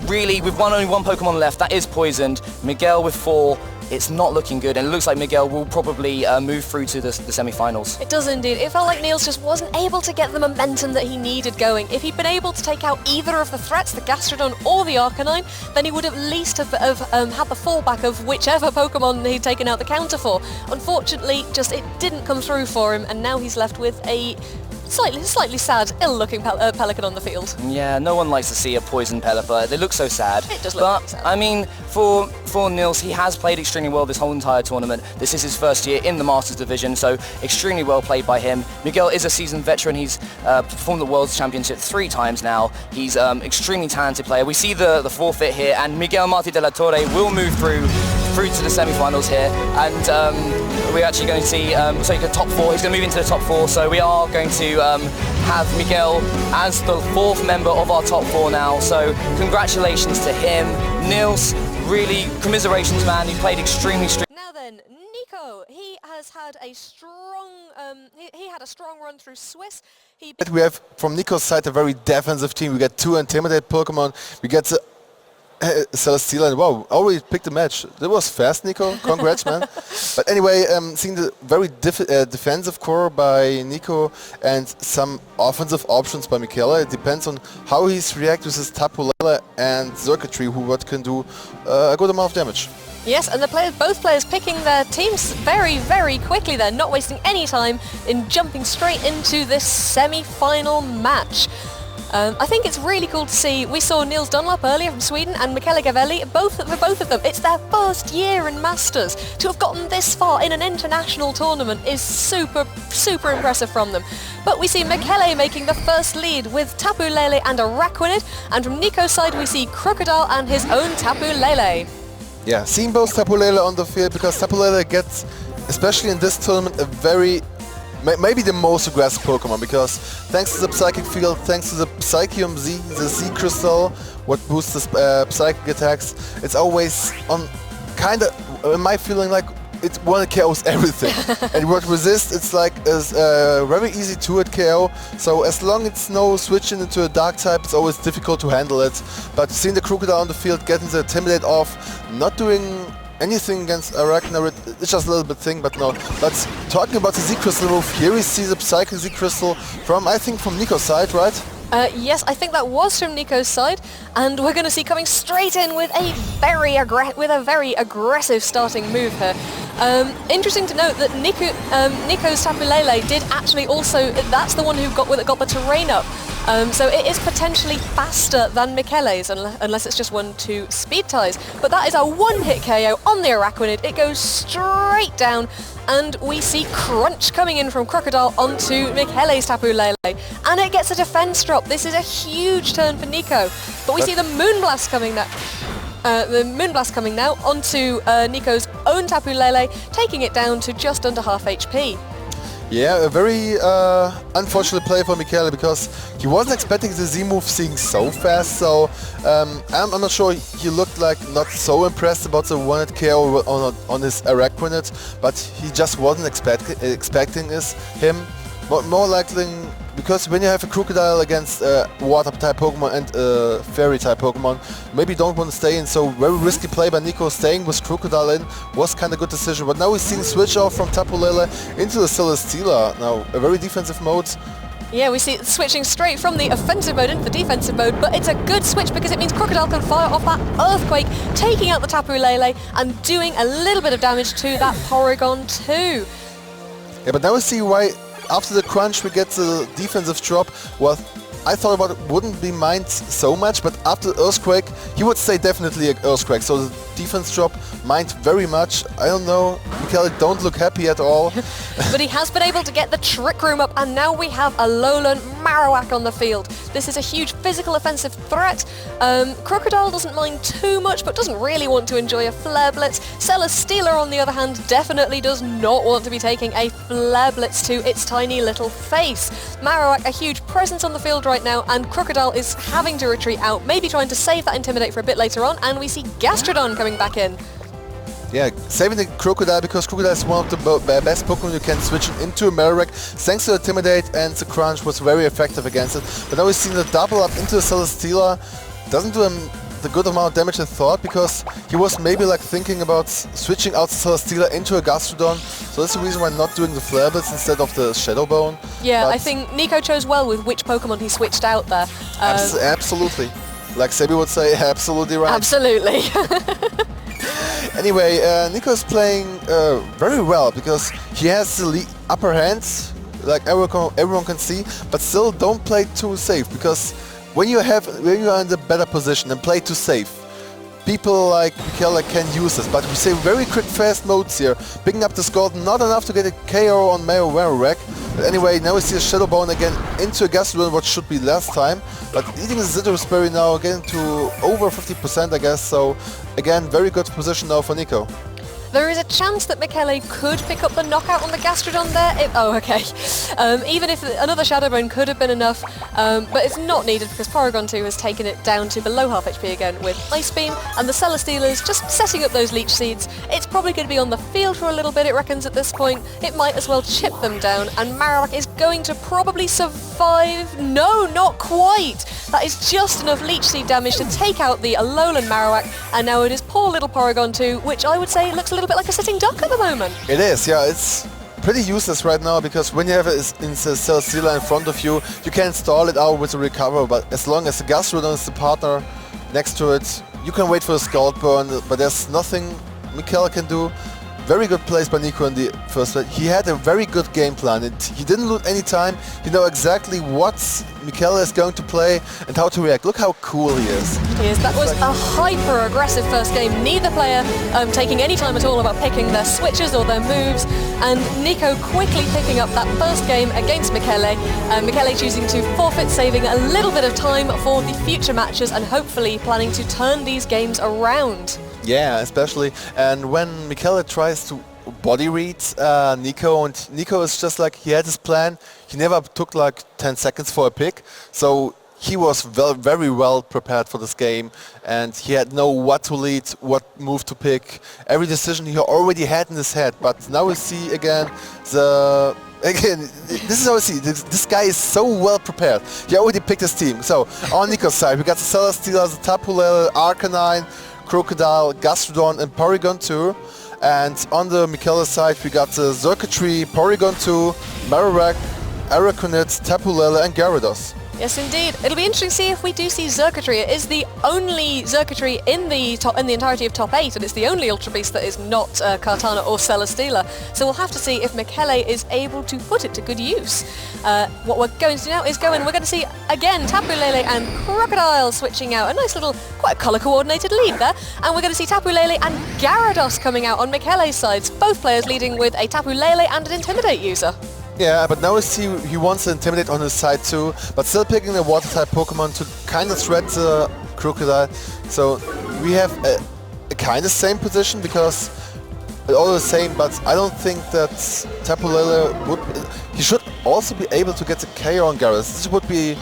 [SPEAKER 2] really, with only one Pokemon left, that is poisoned. Miguel with 4. It's not looking good, and it looks like Miguel will probably move through to the semi-finals. It does indeed. It felt like Nils just wasn't able to get the momentum that he needed going. If he'd been able to take out either of the threats, the Gastrodon or the Arcanine, then he would at least have had the fallback of whichever Pokemon he'd taken out the counter for. Unfortunately, it didn't come through for him, and now he's left with a slightly sad, ill-looking Pelican on the field.
[SPEAKER 1] Yeah, no one likes to see a poisoned Pelipper. They look so sad.
[SPEAKER 2] It does look really sad.
[SPEAKER 1] I mean, for Nils, he has played extremely well this whole entire tournament. This is his first year in the Masters division, so extremely well played by him. Miguel is a seasoned veteran. He's performed the World Championship 3 times now. He's extremely talented player. We see the forfeit here, and Miguel Martí de la Torre will move through to the semi-finals here, and we're actually going to see top 4. He's going to move into the top 4, so we are going to have Miguel as the 4th member of our top 4 now, so congratulations to him. Nils, really commiserations, man. He played extremely
[SPEAKER 2] Now then, Nico, he has had a strong he had a strong run through Swiss.
[SPEAKER 3] We have from Nico's side a very defensive team. We get 2 Intimidate Pokemon, we get Celesteela, and wow, already picked the match. That was fast, Nico. Congrats, man. But anyway, seeing the very defensive core by Nico and some offensive options by Michele. It depends on how he's react with his Tapu Lele and Circuitry, what can do a good amount of damage.
[SPEAKER 2] Yes, and both players picking their teams very, very quickly. They're not wasting any time in jumping straight into this semi-final match. I think it's really cool to see. We saw Nils Dunlop earlier from Sweden and Michele Gavelli, for both of them. It's their first year in Masters. To have gotten this far in an international tournament is super, super impressive from them. But we see Michele making the first lead with Tapu Lele and Araquanid, and from Nico's side we see Crocodile and his own Tapu Lele.
[SPEAKER 3] Yeah, seeing both Tapu Lele on the field, because Tapu Lele gets, especially in this tournament, a very maybe the most aggressive Pokemon, because thanks to the Psychic Field, thanks to the Psychium Z, the Z Crystal, what boosts the Psychic attacks, it's always on kinda, in my feeling, like it one KOs everything. And what resist, it's like very easy to hit KO, so as long as it's no switching into a Dark type, it's always difficult to handle it. But seeing the Crocodile on the field, getting the Intimidate off, not doing anything against Arachnarid, it's just a little bit thing, but no. But talking about the Z-Crystal move, here we see the Psychic Z-Crystal from, I think, from Nico's side, right?
[SPEAKER 2] Yes, I think that was from Nico's side, and we're going to see coming straight in with a very aggressive starting move here. Interesting to note that Nico's Tapu Lele did actually also, that's the one who got the terrain up. So it is potentially faster than Michele's, unless it's just 1-2 speed ties. But that is a one-hit KO on the Araquanid. It goes straight down, and we see Crunch coming in from Crocodile onto Michele's Tapu Lele. And it gets a defense drop. This is a huge turn for Nico. But we see the Moonblast coming next. The Moonblast coming now onto Nico's own Tapu Lele, taking it down to just under half HP.
[SPEAKER 3] Yeah, a very unfortunate play for Michele because he wasn't expecting the Z move seeing so fast, so I'm not sure, he looked like not so impressed about the 1-hit KO on his Araquanid, but he just wasn't expecting him. More likely, because when you have a Crocodile against a Water-type Pokemon and a Fairy-type Pokemon, maybe you don't want to stay in, so very risky play by Nico. Staying with Crocodile in was kind of good decision, but now we've seen switch off from Tapu Lele into the Celesteela, now a very defensive mode.
[SPEAKER 2] Yeah, we see it switching straight from the offensive mode into the defensive mode, but it's a good switch because it means Crocodile can fire off that Earthquake, taking out the Tapu Lele and doing a little bit of damage to that Porygon too.
[SPEAKER 3] Yeah, but now we see why after the crunch we get the defensive drop. Well, I thought about it wouldn't be mined so much, but after Earthquake, he would say definitely an Earthquake. So the defense drop mined very much. I don't know, Michele don't look happy at all.
[SPEAKER 2] But he has been able to get the Trick Room up, and now we have a Alolan Marowak on the field. This is a huge physical offensive threat. Crocodile doesn't mind too much, but doesn't really want to enjoy a Flare Blitz. Celesteela, on the other hand, definitely does not want to be taking a Flare Blitz to its tiny little face. Marowak, a huge presence on the field right now, and Crocodile is having to retreat out, maybe trying to save that Intimidate for a bit later on, and we see Gastrodon coming back in.
[SPEAKER 3] Yeah, saving the Crocodile because Crocodile is one of the best Pokemon you can switch into a Marowak. Thanks to Intimidate and the Crunch was very effective against it. But now we've seen the double up into the Celesteela. Doesn't do him the good amount of damage I thought, because he was maybe like thinking about switching out Celesteela into a Gastrodon. So that's the reason why not doing the Flare Blitz instead of the Shadow Bone. Yeah,
[SPEAKER 2] but I think Nico chose well with which Pokemon he switched out there.
[SPEAKER 3] Absolutely. Like Sebi would say, absolutely right.
[SPEAKER 2] Absolutely.
[SPEAKER 3] Anyway, Nico is playing very well because he has the upper hand, like everyone can see, but still don't play too safe, because when you are in the better position and play too safe, people like Michele can use this. But we say very quick fast modes here, picking up the Scald, not enough to get a KO on Marowak. But anyway, now we see a Shadow Bone again into a Gastrodon, what should be last time. But eating the Citrus Berry now, getting to over 50% I guess, so again, very good position now for Nico.
[SPEAKER 2] There is a chance that Michele could pick up the knockout on the Gastrodon there. Oh, okay. Even if another Shadow Bone could have been enough, but it's not needed because Porygon 2 has taken it down to below half HP again with Ice Beam, and the Celesteela is just setting up those Leech Seeds. It's probably going to be on the field for a little bit, it reckons, at this point. It might as well chip them down, and Marowak is going to probably survive. No, not quite. That is just enough Leech Seed damage to take out the Alolan Marowak, and now it is poor little Porygon 2, which I would say looks a little bit like a sitting duck at the moment.
[SPEAKER 3] It is, yeah, it's pretty useless right now, because when you have it in the Celesteela in front of you, you can stall it out with a recover, but as long as the Gastrodon is the partner next to it, you can wait for the Scald Burn, but there's nothing Michele can do. Very good plays by Nico in the first set. He had a very good game plan. He didn't lose any time. He knows exactly what Michele is going to play and how to react. Look how cool he is.
[SPEAKER 2] He is. That was a hyper-aggressive first game. Neither player taking any time at all about picking their switches or their moves. And Nico quickly picking up that first game against Michele. Michele choosing to forfeit, saving a little bit of time for the future matches and hopefully planning to turn these games around.
[SPEAKER 3] Yeah, especially. And when Michele tries to body read Nico, and Nico is just like, he had his plan. He never took like 10 seconds for a pick. So he was very well prepared for this game, and he had know what to lead, what move to pick. Every decision he already had in his head. But now we see again this is how we see, this guy is so well prepared. He already picked his team. So on Nico's side, we got the Celesteela, the Tapu Lele, Arcanine, Crocodile, Gastrodon and Porygon 2. And on the Michele side we got the Xurkitree, Porygon 2, Marowak, Araquanid, Tapu Lele and Gyarados.
[SPEAKER 2] Yes, indeed. It'll be interesting to see if we do see Xurkitree. It is the only Xurkitree in the entirety of top 8, and it's the only Ultra Beast that is not Kartana or Celesteela. So we'll have to see if Michele is able to put it to good use. What we're going to do now is we're going to see again Tapu Lele and Crocodile switching out. A nice little, quite colour-coordinated lead there. And we're going to see Tapu Lele and Gyarados coming out on Michele's sides. Both players leading with a Tapu Lele and an Intimidate user.
[SPEAKER 3] Yeah, but now we see he wants to Intimidate on his side too, but still picking a Water-type Pokemon to kind of threat the Crocodile. So we have a kind of same position because all the same, but I don't think that Tapu Lele would... He should also be able to get the KO on Gyarados. This would be...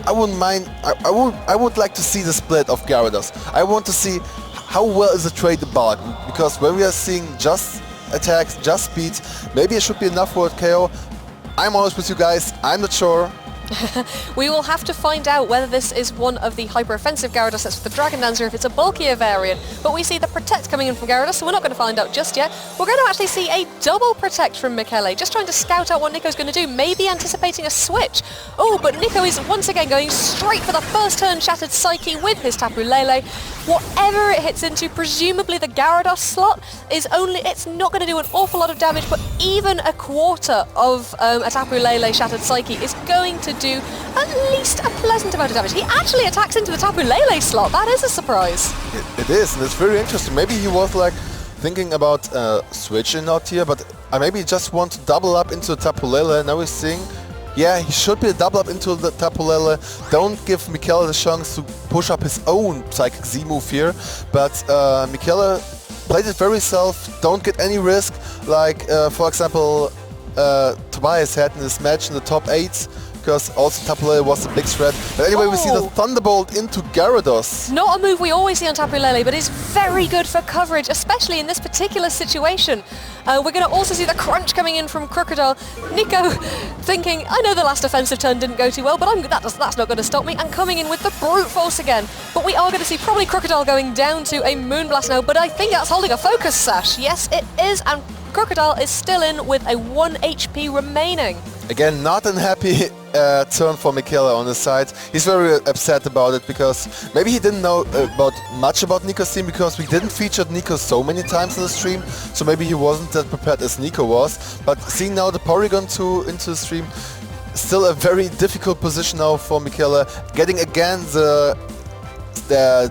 [SPEAKER 3] I wouldn't mind... I would like to see the split of Gyarados. I want to see how well is the trade bulk, because when we are seeing just attacks, just speed, maybe it should be enough for a KO. I'm honest with you guys, I'm not sure.
[SPEAKER 2] We will have to find out whether this is one of the hyper-offensive Gyarados sets with the Dragon Dance or if it's a bulkier variant. But we see the Protect coming in from Gyarados, so we're not going to find out just yet. We're going to actually see a double Protect from Michele, just trying to scout out what Nico's going to do, maybe anticipating a switch. Oh, but Nico is once again going straight for the first turn Shattered Psyche with his Tapu Lele. Whatever it hits into, presumably the Gyarados slot, it's not going to do an awful lot of damage, but even a quarter of a Tapu Lele Shattered Psyche is going to do at least a pleasant amount of damage. He actually attacks into the Tapu Lele slot. That is a surprise.
[SPEAKER 3] It is, and it's very interesting. Maybe he was like thinking about switching out here, but maybe he just want to double up into the Tapu Lele. Now he's seeing, yeah, he should be a double up into the Tapu Lele. Don't give Michele the chance to push up his own Psychic Z move here, but Michele played it very safe. Don't get any risk, like for example Tobias had in this match in the top 8, because also Tapu Lele was a big threat. But anyway, we see the Thunderbolt into Gyarados.
[SPEAKER 2] Not a move we always see on Tapu Lele, but is very good for coverage, especially in this particular situation. We're going to also see the Crunch coming in from Crocodile. Nico thinking, I know the last offensive turn didn't go too well, but that's not going to stop me, and coming in with the Brute Force again. But we are going to see probably Crocodile going down to a Moonblast now, but I think that's holding a Focus Sash. Yes, it is, and Crocodile is still in with a 1 HP remaining.
[SPEAKER 3] Again, not an happy turn for Michele on his side. He's very upset about it because maybe he didn't know much about Nico's team, because we didn't feature Nico so many times in the stream, so maybe he wasn't that prepared as Nico was. But seeing now the Porygon 2 into the stream, still a very difficult position now for Michele, getting again the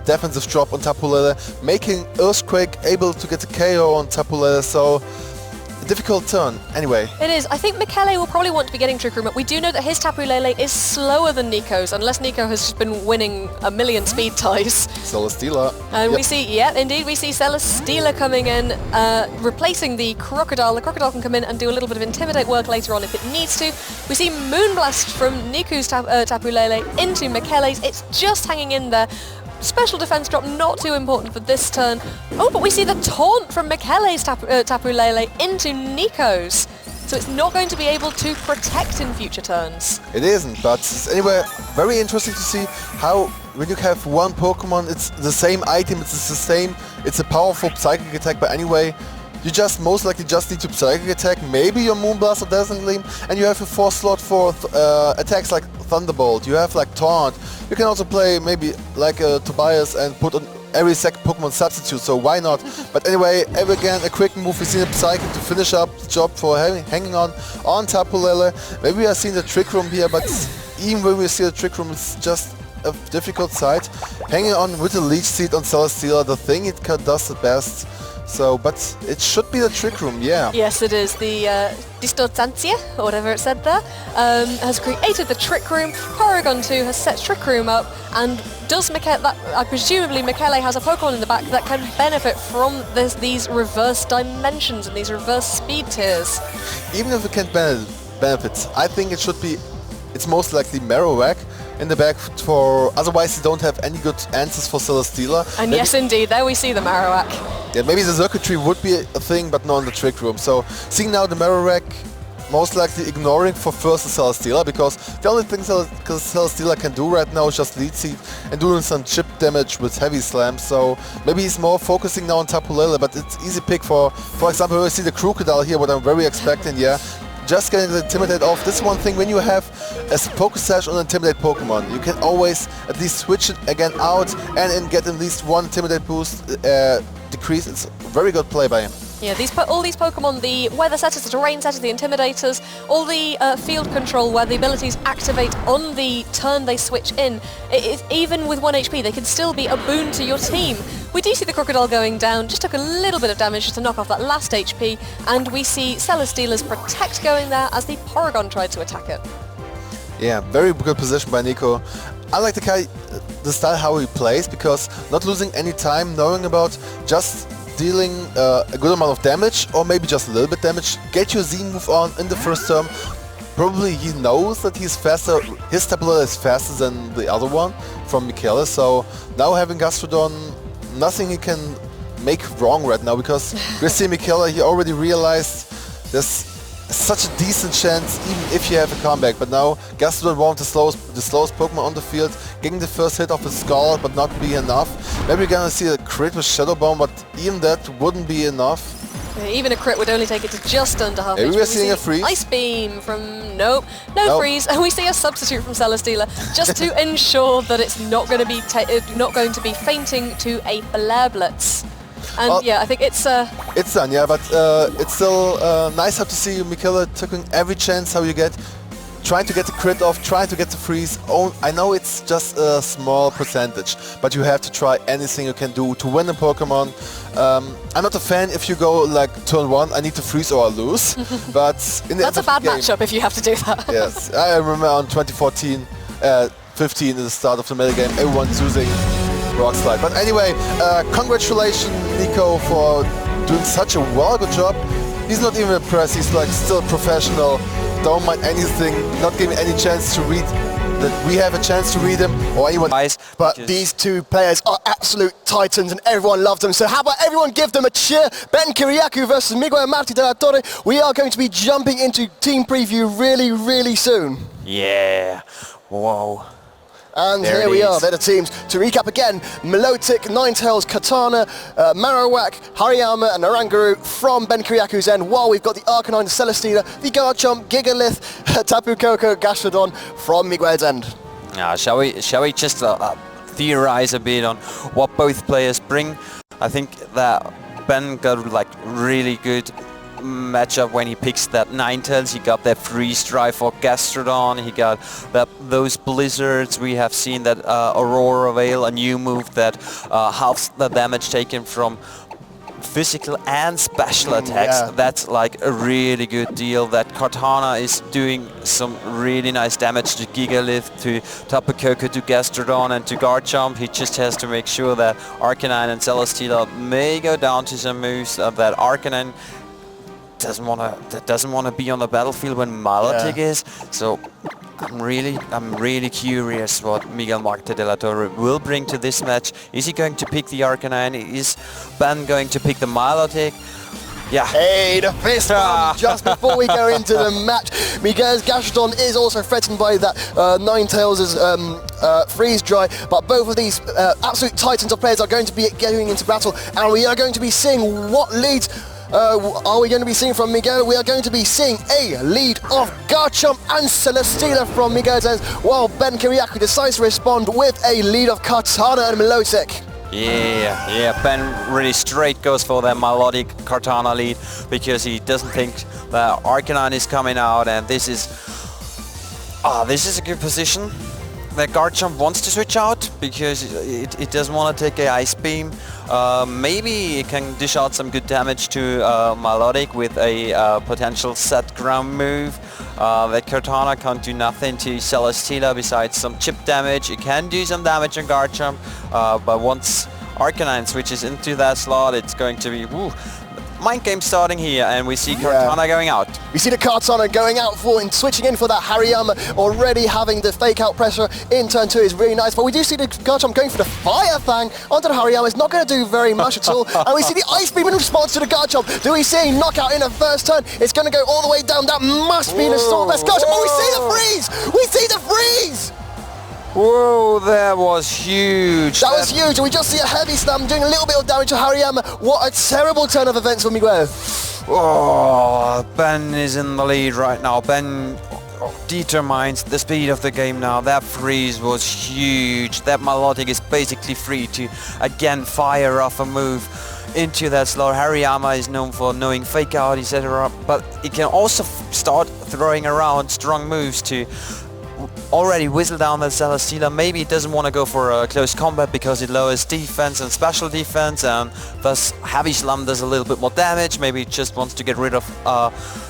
[SPEAKER 3] defensive drop on Tapu Lele, making Earthquake able to get the KO on Tapu Lele, so difficult turn. Anyway. It
[SPEAKER 2] is. I think Michele will probably want to be getting Trick Room up. We do know that his Tapu Lele is slower than Nico's, unless Nico has just been winning a million speed ties.
[SPEAKER 3] Celesteela.
[SPEAKER 2] And we see, indeed, we see Celesteela coming in, replacing the Crocodile. The Crocodile can come in and do a little bit of Intimidate work later on if it needs to. We see Moonblast from Niku's Tapu Lele into Michele's. It's just hanging in there. Special defense drop, not too important for this turn. Oh, but we see the taunt from Michele's Tapu Lele into Nico's. So it's not going to be able to protect in future turns.
[SPEAKER 3] It isn't, but anyway, very interesting to see how when you have one Pokemon, it's the same item, it's a powerful Psychic attack, but anyway, you just most likely just need to Psychic attack, maybe your Moonblast or Dazzling Gleam, and you have a 4 slot for attacks like Thunderbolt, you have like Taunt. You can also play maybe like Tobias and put on every second Pokemon substitute, so why not? But anyway, again, a quick move. We've seen a Psychic to finish up the job for hanging on Tapu Lele. Maybe we are seeing the Trick Room here, but even when we see the Trick Room, it's just a difficult side. Hanging on with the Leech Seed on Celesteela, the thing it does the best. So, but it should be the Trick Room, yeah.
[SPEAKER 2] Yes, it is. The Distortancia, or whatever it said there, has created the Trick Room. Porygon 2 has set Trick Room up, and does presumably Michele has a Pokemon in the back that can benefit from these reverse dimensions and these reverse speed tiers.
[SPEAKER 3] Even if it can't benefit, I think it should be, it's most likely Marowak in the back, for otherwise you don't have any good answers for Celesteela.
[SPEAKER 2] And maybe, yes indeed, there we see the Marowak.
[SPEAKER 3] Yeah, maybe the circuitry would be a thing, but not in the Trick Room. So seeing now the Marowak most likely ignoring for first the Celesteela, because the only thing Celesteela can do right now is just Leech Seed and doing some chip damage with Heavy Slam. So maybe he's more focusing now on Tapu Lele, but it's easy pick for example, we see the Crocodile here, what I'm very expecting, yeah. Just getting the Intimidate off. This is one thing, when you have a Focus Sash on Intimidate Pokemon, you can always at least switch it again out and get at least one Intimidate boost decrease. It's a very good play by him.
[SPEAKER 2] Yeah, all these Pokemon, the Weather Setters, the Terrain Setters, the Intimidators, all the Field Control where the abilities activate on the turn they switch in, even with 1 HP, they can still be a boon to your team. We do see the Crocodile going down, just took a little bit of damage just to knock off that last HP, and we see Celesteela's Protect going there as the Porygon tried to attack it.
[SPEAKER 3] Yeah, very good position by Nico. I like the style how he plays, because not losing any time, knowing about just dealing a good amount of damage, or maybe just a little bit damage, get your Z move on in the first turn. Probably he knows that he's faster, his Tapu Lele is faster than the other one from Michele, so now having Gastrodon, nothing he can make wrong right now, because we see Michele, he already realized there's such a decent chance even if you have a comeback, but now Gastrodon won't the slowest Pokemon on the field, getting the first hit of his Scald but not be enough. Maybe we're gonna see a crit with Shadow Bomb, but even that wouldn't be enough.
[SPEAKER 2] Yeah, even a crit would only take it to just under half.
[SPEAKER 3] Maybe we're seeing a freeze.
[SPEAKER 2] Ice Beam from no freeze, and we see a substitute from Celesteela just to ensure that it's not going to be fainting to a Blablitz. And well, yeah, I think it's
[SPEAKER 3] done, yeah, but it's still nice how to see Michele taking every chance how you get, trying to get the crit off, trying to get the freeze. I know it's just a small percentage, but you have to try anything you can do to win a Pokemon. I'm not a fan if you go like turn 1, I need to freeze or I lose, but in the
[SPEAKER 2] that's a bad matchup if you have to do that.
[SPEAKER 3] Yes, I remember on 2014, 15 at the start of the metagame, everyone's using Rock Slide. But anyway, congratulations Nico for doing such a good job. He's not even impressed, he's like still professional, don't mind anything, not giving any chance to read, that we have a chance to read him or anyone.
[SPEAKER 4] But these two players are absolute titans and everyone loves them, so how about everyone give them a cheer? Ben Kiriakou versus Miguel Martí de la Torre. We are going to be jumping into team preview really soon.
[SPEAKER 5] Yeah, whoa.
[SPEAKER 4] And there here we are, they're the teams. To recap again, Milotic, Ninetales, Katana, Marowak, Hariyama and Oranguru from Ben Kiriakou's end, while we've got the Arcanine, the Celesteela, the Garchomp, Gigalith, Tapu Koko, Gastrodon from Miguel's end.
[SPEAKER 5] Shall we just theorize a bit on what both players bring? I think that Ben got like really good matchup when he picks that Ninetales. He got that freeze drive for Gastrodon, he got those blizzards. We have seen that Aurora Veil, a new move that halves the damage taken from physical and special attacks.
[SPEAKER 4] Yeah.
[SPEAKER 5] That's like a really good deal. That Katana is doing some really nice damage to Gigalith, to Tapu Koko, to Gastrodon and to Garchomp. He just has to make sure that Arcanine and Celesteela may go down to some moves that Arcanine doesn't want to be on the battlefield when Milotic is. So I'm really curious what Miguel Martí de la Torre will bring to this match. Is he going to pick the Arcanine? Is Ben going to pick the Milotic? Yeah.
[SPEAKER 4] Hey, the fist bump just before we go into the match. Miguel's Gastrodon is also threatened by that Ninetales' freeze dry, but both of these absolute titans of players are going to be getting into battle, and we are going to be seeing what leads. Are we going to be seeing from Miguel? We are going to be seeing a lead of Garchomp and Celesteela from Miguel's end, while Ben Kiriakou decides to respond with a lead of Katana and Milotic.
[SPEAKER 5] Yeah, Ben really straight goes for that Milotic Katana lead, because he doesn't think that Arcanine is coming out, and this is a good position. That Garchomp wants to switch out because it doesn't want to take a Ice Beam. Maybe it can dish out some good damage to Milotic with a potential set ground move. That Katana can't do nothing to Celesteela besides some chip damage. It can do some damage on Garchomp, but once Arcanine switches into that slot, it's going to be mind game starting here, and we see Katana going out.
[SPEAKER 4] We see the Katana going out and switching in for that Hariyama, already having the fake out pressure in turn 2 is really nice, but we do see the Garchomp going for the Fire Fang onto the Hariyama. It's not going to do very much at all, and we see the Ice Beam in response to the Garchomp. Do we see a knockout in the first turn? It's going to go all the way down. That must be an assault best Garchomp. Oh, we see the freeze! We see the freeze!
[SPEAKER 5] Whoa, that was huge.
[SPEAKER 4] That was huge. We just see a heavy slam doing a little bit of damage to Hariyama. What a terrible turn of events for Miguel.
[SPEAKER 5] Oh, Ben is in the lead right now. Ben determines the speed of the game now. That freeze was huge. That Milotic is basically free to again fire off a move into that slot. Hariyama is known for knowing fake out, etc., but he can also start throwing around strong moves to already whistled down the Celesteela. Maybe it doesn't want to go for a close combat because it lowers defense and special defense, and thus Heavy Slam does a little bit more damage. Maybe it just wants to get rid of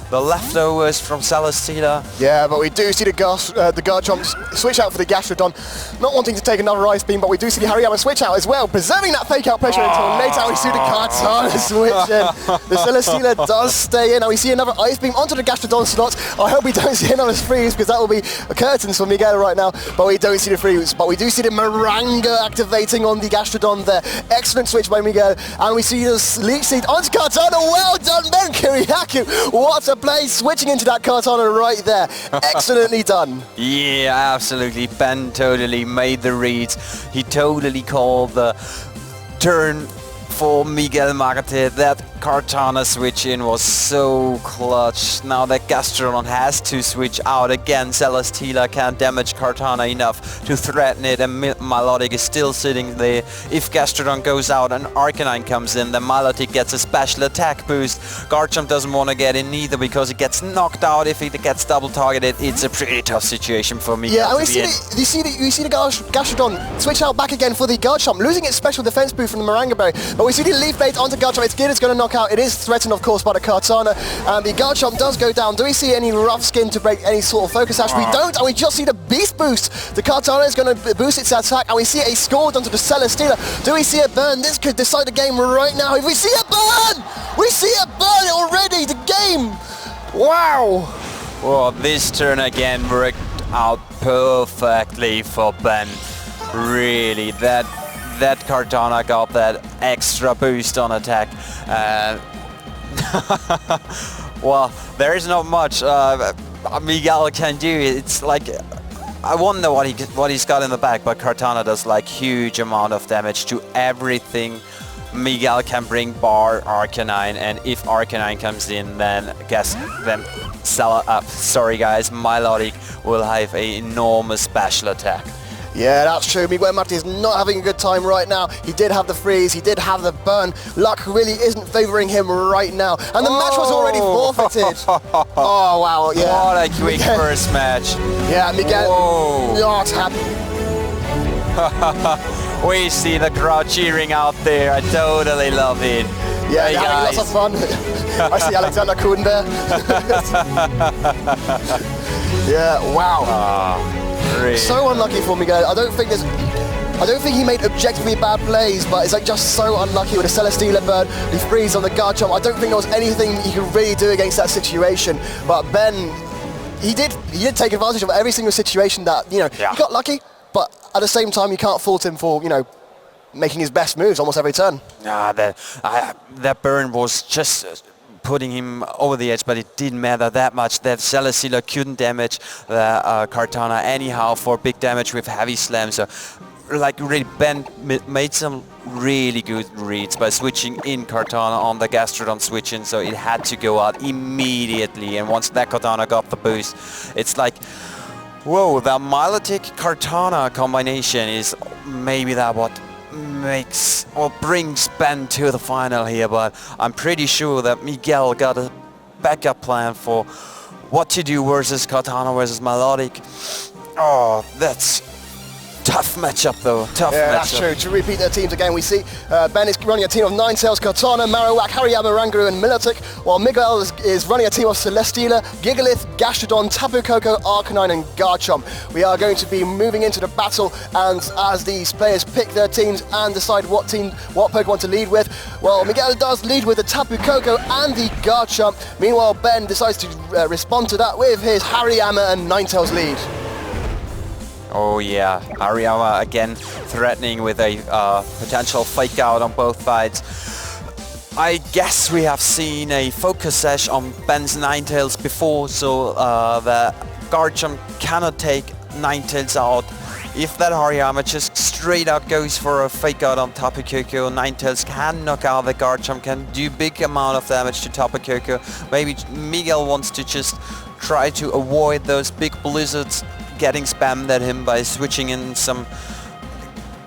[SPEAKER 5] the leftovers from Celesteela.
[SPEAKER 4] Yeah, but we do see the Garchomp switch out for the Gastrodon, not wanting to take another Ice Beam, but we do see the Hariyama switch out as well, preserving that fake out pressure until later we see the Kartana switch in. The Celesteela does stay in, and we see another Ice Beam onto the Gastrodon slot. I hope we don't see another freeze, because that will be curtains for Miguel right now, but we don't see the freeze. But we do see the Maranga activating on the Gastrodon there. Excellent switch by Miguel, and we see the Leech Seed onto Kartana. Well done, Ben Kiriaku. What a play, switching into that Kartana right there. Excellently done.
[SPEAKER 5] Yeah, absolutely. Ben totally made the reads. He totally called the turn for Miguel Marte. That Kartana switch in was so clutch. Now that Gastrodon has to switch out again. Celesteela can't damage Kartana enough to threaten it, and Milotic is still sitting there. If Gastrodon goes out and Arcanine comes in, then Milotic gets a special attack boost. Garchomp doesn't want to get in either because it gets knocked out if it gets double targeted. It's a pretty tough situation for Miguel.
[SPEAKER 4] Yeah, and we see the Gastrodon switch out back again for the Garchomp, losing its special defense boost from the Maranga Berry. But we see the Leaf Blade onto Garchomp. It's good, it's going to knock out. It is threatened, of course, by the Kartana, and the Garchomp does go down. Do we see any rough skin to break any sort of focus ash? We don't, and we just see the Beast Boost. The Kartana is going to boost its attack, and we see a Scald onto the Celesteela. Do we see a burn? This could decide the game right now. If we see a burn! We see a burn already! The game! Wow!
[SPEAKER 5] Well, this turn again worked out perfectly for Ben. Really, that Kartana got that extra boost on attack. Well, there is not much Miguel can do. It's like, I wonder what he's got in the back, but Kartana does like huge amount of damage to everything Miguel can bring bar Arcanine, and if Arcanine comes in, then sorry guys, Milotic will have an enormous special attack.
[SPEAKER 4] Yeah, that's true. Miguel Marte is not having a good time right now. He did have the freeze, he did have the burn. Luck really isn't favouring him right now. And the match was already forfeited. Oh, wow, yeah.
[SPEAKER 5] What a quick first match.
[SPEAKER 4] Yeah, Miguel not happy.
[SPEAKER 5] We see the crowd cheering out there. I totally love it.
[SPEAKER 4] Yeah,
[SPEAKER 5] hey
[SPEAKER 4] having
[SPEAKER 5] guys.
[SPEAKER 4] lots of fun. I see Alexander Kuhn there. Yeah, wow.
[SPEAKER 5] Really?
[SPEAKER 4] So unlucky for Miguel. I don't think he made objectively bad plays, but it's like just so unlucky with a Celesteela burn, the freeze on the Garchomp. I don't think there was anything he could really do against that situation. But Ben, he did take advantage of every single situation that, he got lucky, but at the same time you can't fault him for, making his best moves almost every turn.
[SPEAKER 5] That burn was just putting him over the edge, but it didn't matter that much. That Celesteela couldn't damage the Kartana anyhow for big damage with Heavy Slam. So, like, really, Ben made some really good reads by switching in Kartana on the Gastrodon switch-in, so it had to go out immediately. And once that Kartana got the boost, it's like, whoa, the Milotic Kartana combination is maybe that what makes or brings Ben to the final here, but I'm pretty sure that Miguel got a backup plan for what to do versus Kartana versus Milotic. Oh, that's tough matchup though. Tough matchup.
[SPEAKER 4] That's true. To repeat their teams again, we see Ben is running a team of Ninetales, Kartana, Marowak, Hariyama, Rangaroo and Milotic, while Miguel is running a team of Celesteela, Gigalith, Gastrodon, Tapu Koko, Arcanine and Garchomp. We are going to be moving into the battle, and as these players pick their teams and decide what Pokemon to lead with, well, Miguel does lead with the Tapu Koko and the Garchomp. Meanwhile, Ben decides to respond to that with his Hariyama and Ninetales lead.
[SPEAKER 5] Oh yeah, Hariyama again threatening with a potential fake out on both sides. I guess we have seen a focus sash on Ben's Ninetales before, so the Garchomp cannot take Ninetales out. If that Hariyama just straight up goes for a fake out on Tapu Koko, Ninetales can knock out the Garchomp, can do big amount of damage to Tapu Koko. Maybe Miguel wants to just try to avoid those big blizzards getting spammed at him by switching in some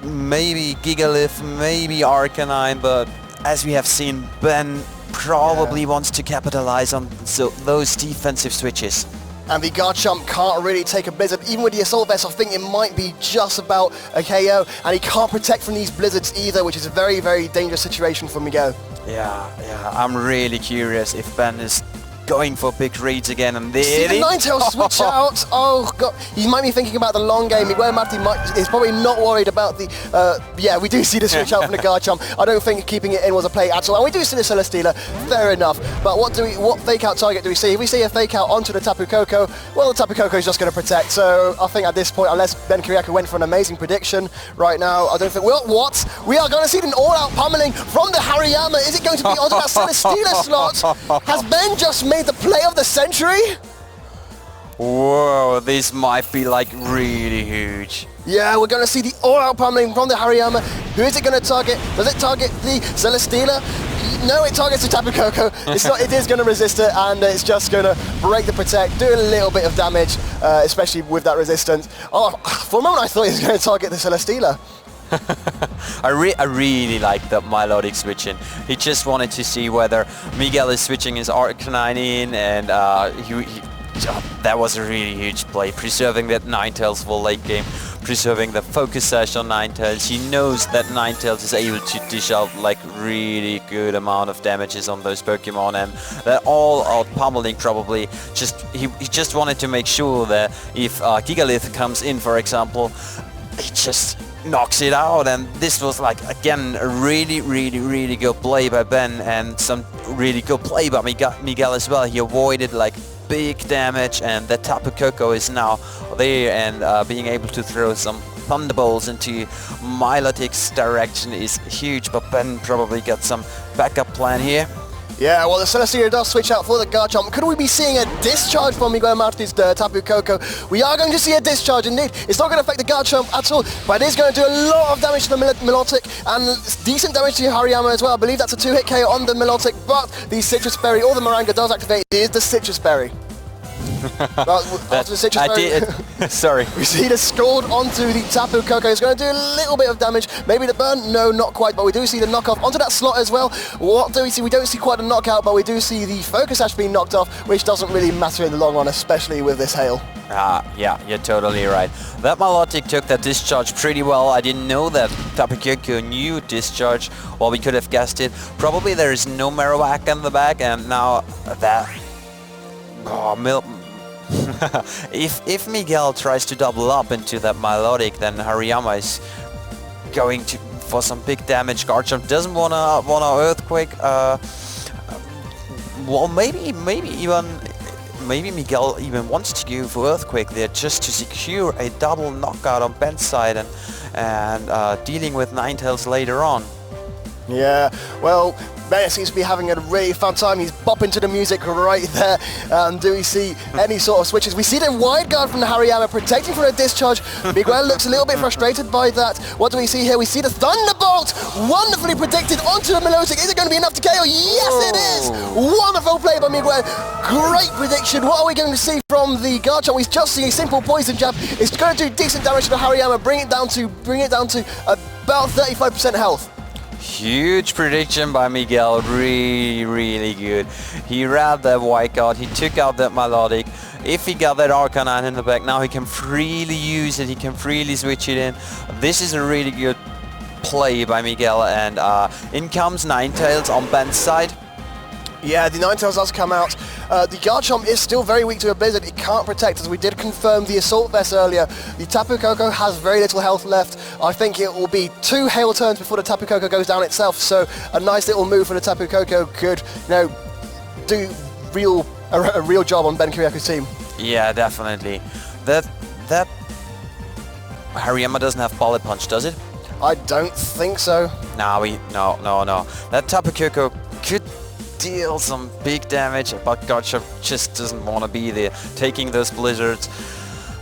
[SPEAKER 5] maybe Gigalith, maybe Arcanine, but as we have seen, Ben probably wants to capitalize on those defensive switches.
[SPEAKER 4] and the Garchomp can't really take a blizzard. Even with the Assault Vest, I think it might be just about a KO, and he can't protect from these blizzards either, which is a very, very dangerous situation for Miguel.
[SPEAKER 5] Yeah, I'm really curious if Ben is going for big reads again, and
[SPEAKER 4] See the Ninetales switch out. Oh god, he might be thinking about the long game. Miguel Martin is probably not worried about the. Yeah, we do see the switch out from the Garchomp. I don't think keeping it in was a play at all, and we do see the Celesteela. Fair enough. But what fake out target do we see? If we see a fake out onto the Tapu Koko, well, the Tapu Koko is just going to protect. So I think at this point, unless Ben Kiriakou went for an amazing prediction right now, I don't think. Well, what? We are going to see an all-out pummeling from the Hariyama. Is it going to be onto that Celesteela slot? Has Ben just made the play of the century?
[SPEAKER 5] Whoa, this might be like really huge.
[SPEAKER 4] Yeah, we're going to see the all-out pummeling from the Hariyama. Who is it going to target? Does it target the Celesteela? No, it targets the Tapu Koko. It's not. It is going to resist it, and it's just going to break the protect, do a little bit of damage, especially with that resistance. Oh, for a moment I thought he was going to target the Celesteela.
[SPEAKER 5] I really like the Milotic switching. He just wanted to see whether Miguel is switching his Arcanine in, and that was a really huge play, preserving that Ninetales for late game, preserving the focus sash on Ninetales. He knows that Ninetales is able to dish out like really good amount of damages on those Pokemon, and that all-out pummeling probably he just wanted to make sure that if Gigalith comes in, for example, he just knocks it out. And this was like, again, a really good play by Ben, and some really good play by Miguel as well. He avoided like big damage, and the Tapu Koko is now there, and being able to throw some Thunderbolts into Milotic's direction is huge, but Ben probably got some backup plan here.
[SPEAKER 4] Yeah, well, the Celesteela does switch out for the Garchomp. Could we be seeing a discharge from Miguel Martin's Tapu Koko? We are going to see a discharge indeed. It's not going to affect the Garchomp at all, but it is going to do a lot of damage to the Milotic, and decent damage to Hariyama as well. I believe that's a 2-hit KO on the Milotic, but the Citrus Berry or the Moranga does activate. It is the Citrus Berry. After the Citrus Berry,
[SPEAKER 5] sorry.
[SPEAKER 4] We see the Scald onto the Tapu Koko. It's going to do a little bit of damage. Maybe the burn? No, not quite, but we do see the knockoff onto that slot as well. What do we see? We don't see quite a knockout, but we do see the Focus Sash being knocked off, which doesn't really matter in the long run, especially with this hail.
[SPEAKER 5] Yeah, you're totally right. That Milotic took that discharge pretty well. I didn't know that Tapu Koko knew discharge. Well, we could have guessed it. Probably there is no Marowak in the back, and now that... Oh, if Miguel tries to double up into that Milotic, then Hariyama is going to for some big damage. Garchomp doesn't wanna Earthquake. Well, maybe Miguel even wants to go for Earthquake there just to secure a double knockout on Ben's side, and dealing with Ninetales later on.
[SPEAKER 4] Yeah, well, Ben seems to be having a really fun time. He's bopping to the music right there. Do we see any sort of switches? We see the wide guard from the Hariyama protecting from a discharge. Miguel looks a little bit frustrated by that. What do we see here? We see the Thunderbolt wonderfully predicted onto the Milotic. Is it going to be enough to KO? Yes, it is! Wonderful play by Miguel. Great prediction. What are we going to see from the Garchomp? We just see a simple poison jab. It's going to do decent damage to the Hariyama. Bring it down to about 35% health.
[SPEAKER 5] Huge prediction by Miguel, really good. He grabbed that white guard, he took out that Milotic. If he got that Arcanine in the back, now he can freely use it, he can freely switch it in. This is a really good play by Miguel, and in comes Ninetales on Ben's side.
[SPEAKER 4] Yeah, the Ninetales does come out. The Garchomp is still very weak to a blizzard. It can't protect, as we did confirm the Assault Vest earlier. The Tapu Koko has very little health left. I think it will be 2 hail turns before the Tapu Koko goes down itself, so a nice little move for the Tapu Koko could, do a real job on Ben Kiriakou's team.
[SPEAKER 5] Yeah, definitely. That Hariyama doesn't have Bullet Punch, does it?
[SPEAKER 4] I don't think so.
[SPEAKER 5] No. That Tapu Koko could deal some big damage, but Garchomp just doesn't want to be there, taking those blizzards.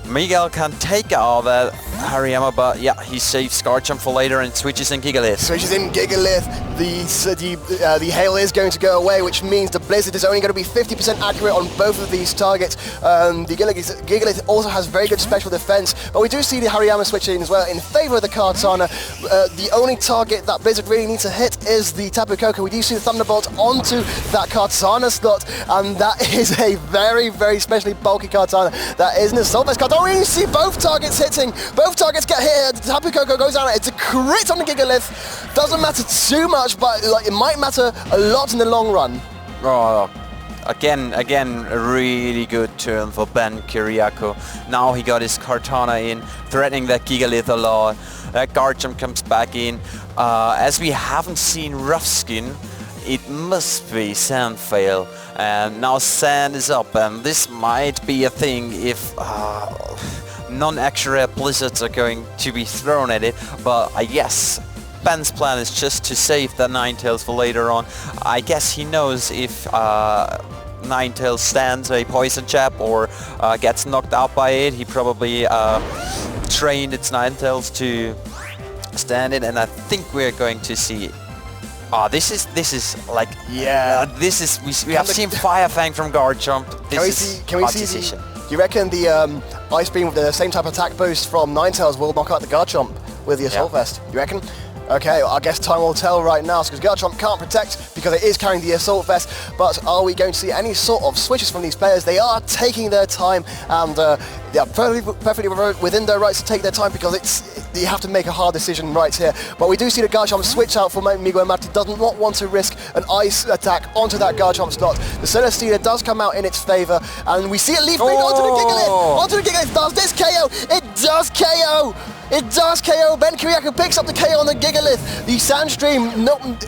[SPEAKER 5] Miguel can take out that Hariyama, but yeah, he saves Garchomp for later and switches in Gigalith.
[SPEAKER 4] Switches in Gigalith. The hail is going to go away, which means the Blizzard is only going to be 50% accurate on both of these targets. The Gigalith also has very good special defense, but we do see the Hariyama switch in as well in favor of the Kartana. The only target that Blizzard really needs to hit is the Tapu Koko. We do see the Thunderbolt onto that Kartana slot, and that is a very, very specially bulky Kartana. That is an Assault Vest Kartana. We see both targets hitting. Both targets get hit. The Tapu Koko goes down. It's a crit on the Gigalith. Doesn't matter too much, but like, it might matter a lot in the long run.
[SPEAKER 5] Oh, again, a really good turn for Ben Kiriakou. Now he got his Kartana in, threatening that Gigalith a lot. That Garchomp comes back in. As we haven't seen Rough Skin, it must be Sand Fail. And now Sand is up, and this might be a thing if non-accurate blizzards are going to be thrown at it. But I guess Ben's plan is just to save the Ninetales for later on. I guess he knows if Ninetales stands a poison jab or gets knocked out by it, he probably trained its Ninetales to stand it, and I think we're going to see. This is like, yeah, this is we have seen Fire Fang from Garchomp.
[SPEAKER 4] Can we see? Do you reckon the Ice Beam with the same type of attack boost from Ninetales will knock out the Garchomp with the Assault Vest? You reckon? Okay, well, I guess time will tell right now, because Garchomp can't protect because it is carrying the Assault Vest, but are we going to see any sort of switches from these players? They are taking their time, and they are perfectly within their rights to take their time, because you have to make a hard decision right here. But we do see the Garchomp switch out for Miguel Marti. Does not want to risk an ice attack onto that Garchomp slot. The Celestina does come out in its favour, and we see a Leaf Blade onto the Gigalith! Onto the Gigalith! Does this KO? It does KO! It does KO. Ben Kiriakou picks up the KO on the Gigalith. The Sandstream,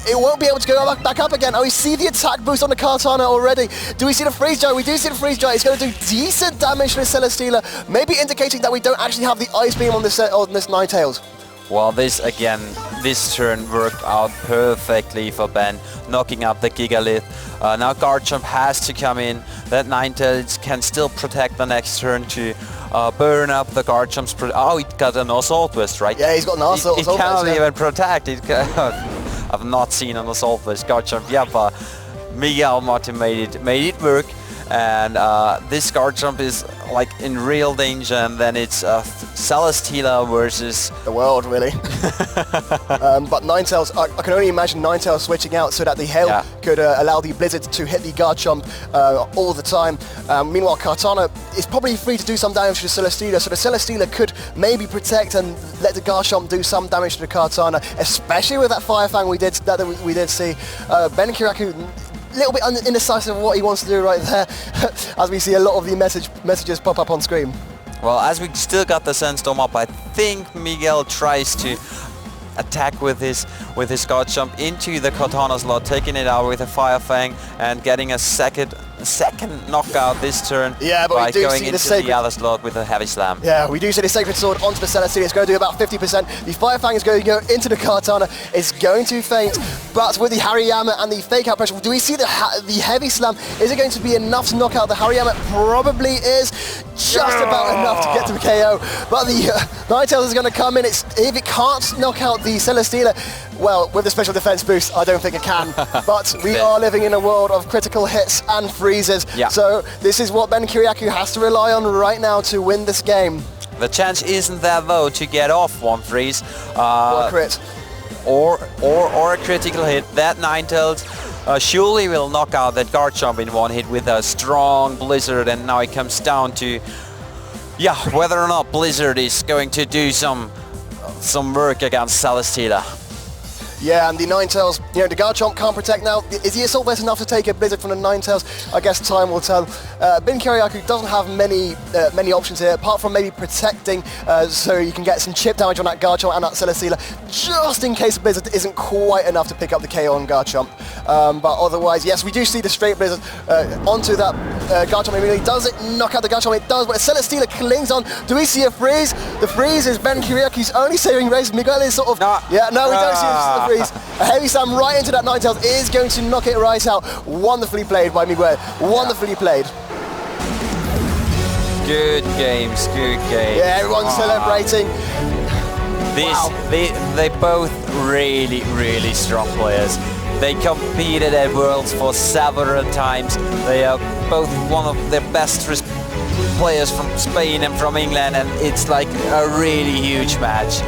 [SPEAKER 4] it won't be able to go back up again. Oh, we see the attack boost on the Kartana already. Do we see the Freeze Dry? We do see the Freeze Dry. It's going to do decent damage to the Celesteela, maybe indicating that we don't actually have the Ice Beam on this Ninetales.
[SPEAKER 5] Well, this turn worked out perfectly for Ben, knocking out the Gigalith. Now Garchomp has to come in. That Ninetales can still protect the next turn to burn up the Garchomp's... Oh, he got an Assault Vest, right?
[SPEAKER 4] Yeah, he's got an Assault Vest.
[SPEAKER 5] It cannot even protect it. I've not seen an Assault Vest Garchomp yet, but Miguel Martin made it work. And this Garchomp is like in real danger, and then it's Celesteela versus
[SPEAKER 4] the world, really. But Ninetales, I can only imagine Ninetales switching out so that the hail could allow the Blizzard to hit the Garchomp all the time. Meanwhile, Kartana is probably free to do some damage to the Celesteela, so the Celesteela could maybe protect and let the Garchomp do some damage to the Kartana, especially with that Fire Fang we did see. Ben Kiriakou, a little bit indecisive of what he wants to do right there, as we see a lot of the messages pop up on screen.
[SPEAKER 5] Well, as we still got the Sandstorm up, I think Miguel tries to attack with his Garchomp into the Kartana slot, taking it out with a Fire Fang and getting a second knockout this turn by going into the other slot with a Heavy Slam.
[SPEAKER 4] Yeah, we do see the Sacred Sword onto the Celesteela. It's going to do about 50%. The Fire Fang is going to go into the Kartana. It's going to faint, but with the Hariyama and the Fake Out pressure, do we see the Heavy Slam? Is it going to be enough to knock out the Hariyama? Probably is. Just about enough to get to the KO. But the Ninetales is going to come in. If it can't knock out the Celesteela, well, with the special defense boost, I don't think it can. But we are living in a world of critical hits and freezes. Yeah. So this is what Ben Kiriakou has to rely on right now to win this game.
[SPEAKER 5] The chance isn't there though to get off one freeze.
[SPEAKER 4] Or a crit.
[SPEAKER 5] Or a critical hit. That Ninetales surely will knock out that Garchomp in one hit with a strong Blizzard, and now it comes down to whether or not Blizzard is going to do some work against Celesteela.
[SPEAKER 4] Yeah, and the Ninetales, the Garchomp can't protect now. Is the Assault Vest enough to take a Blizzard from the Ninetales? I guess time will tell. Ben Kiriakou doesn't have many options here, apart from maybe protecting, so you can get some chip damage on that Garchomp and that Celesteela, just in case Blizzard isn't quite enough to pick up the KO on Garchomp. But otherwise, yes, we do see the straight Blizzard onto that Garchomp immediately. Does it knock out the Garchomp? It does, but Celesteela clings on. Do we see a freeze? The freeze is Ben Kiriakou's only saving grace. Miguel is sort of... No, we don't see the freeze. A Heavy Slam right into that Ninetales is going to knock it right out. Wonderfully played by Miguel. Wonderfully played.
[SPEAKER 5] Good games, good games.
[SPEAKER 4] Yeah, everyone's celebrating.
[SPEAKER 5] They both really strong players. They competed at Worlds for several times. They are both one of the best players from Spain and from England, and it's like a really huge match.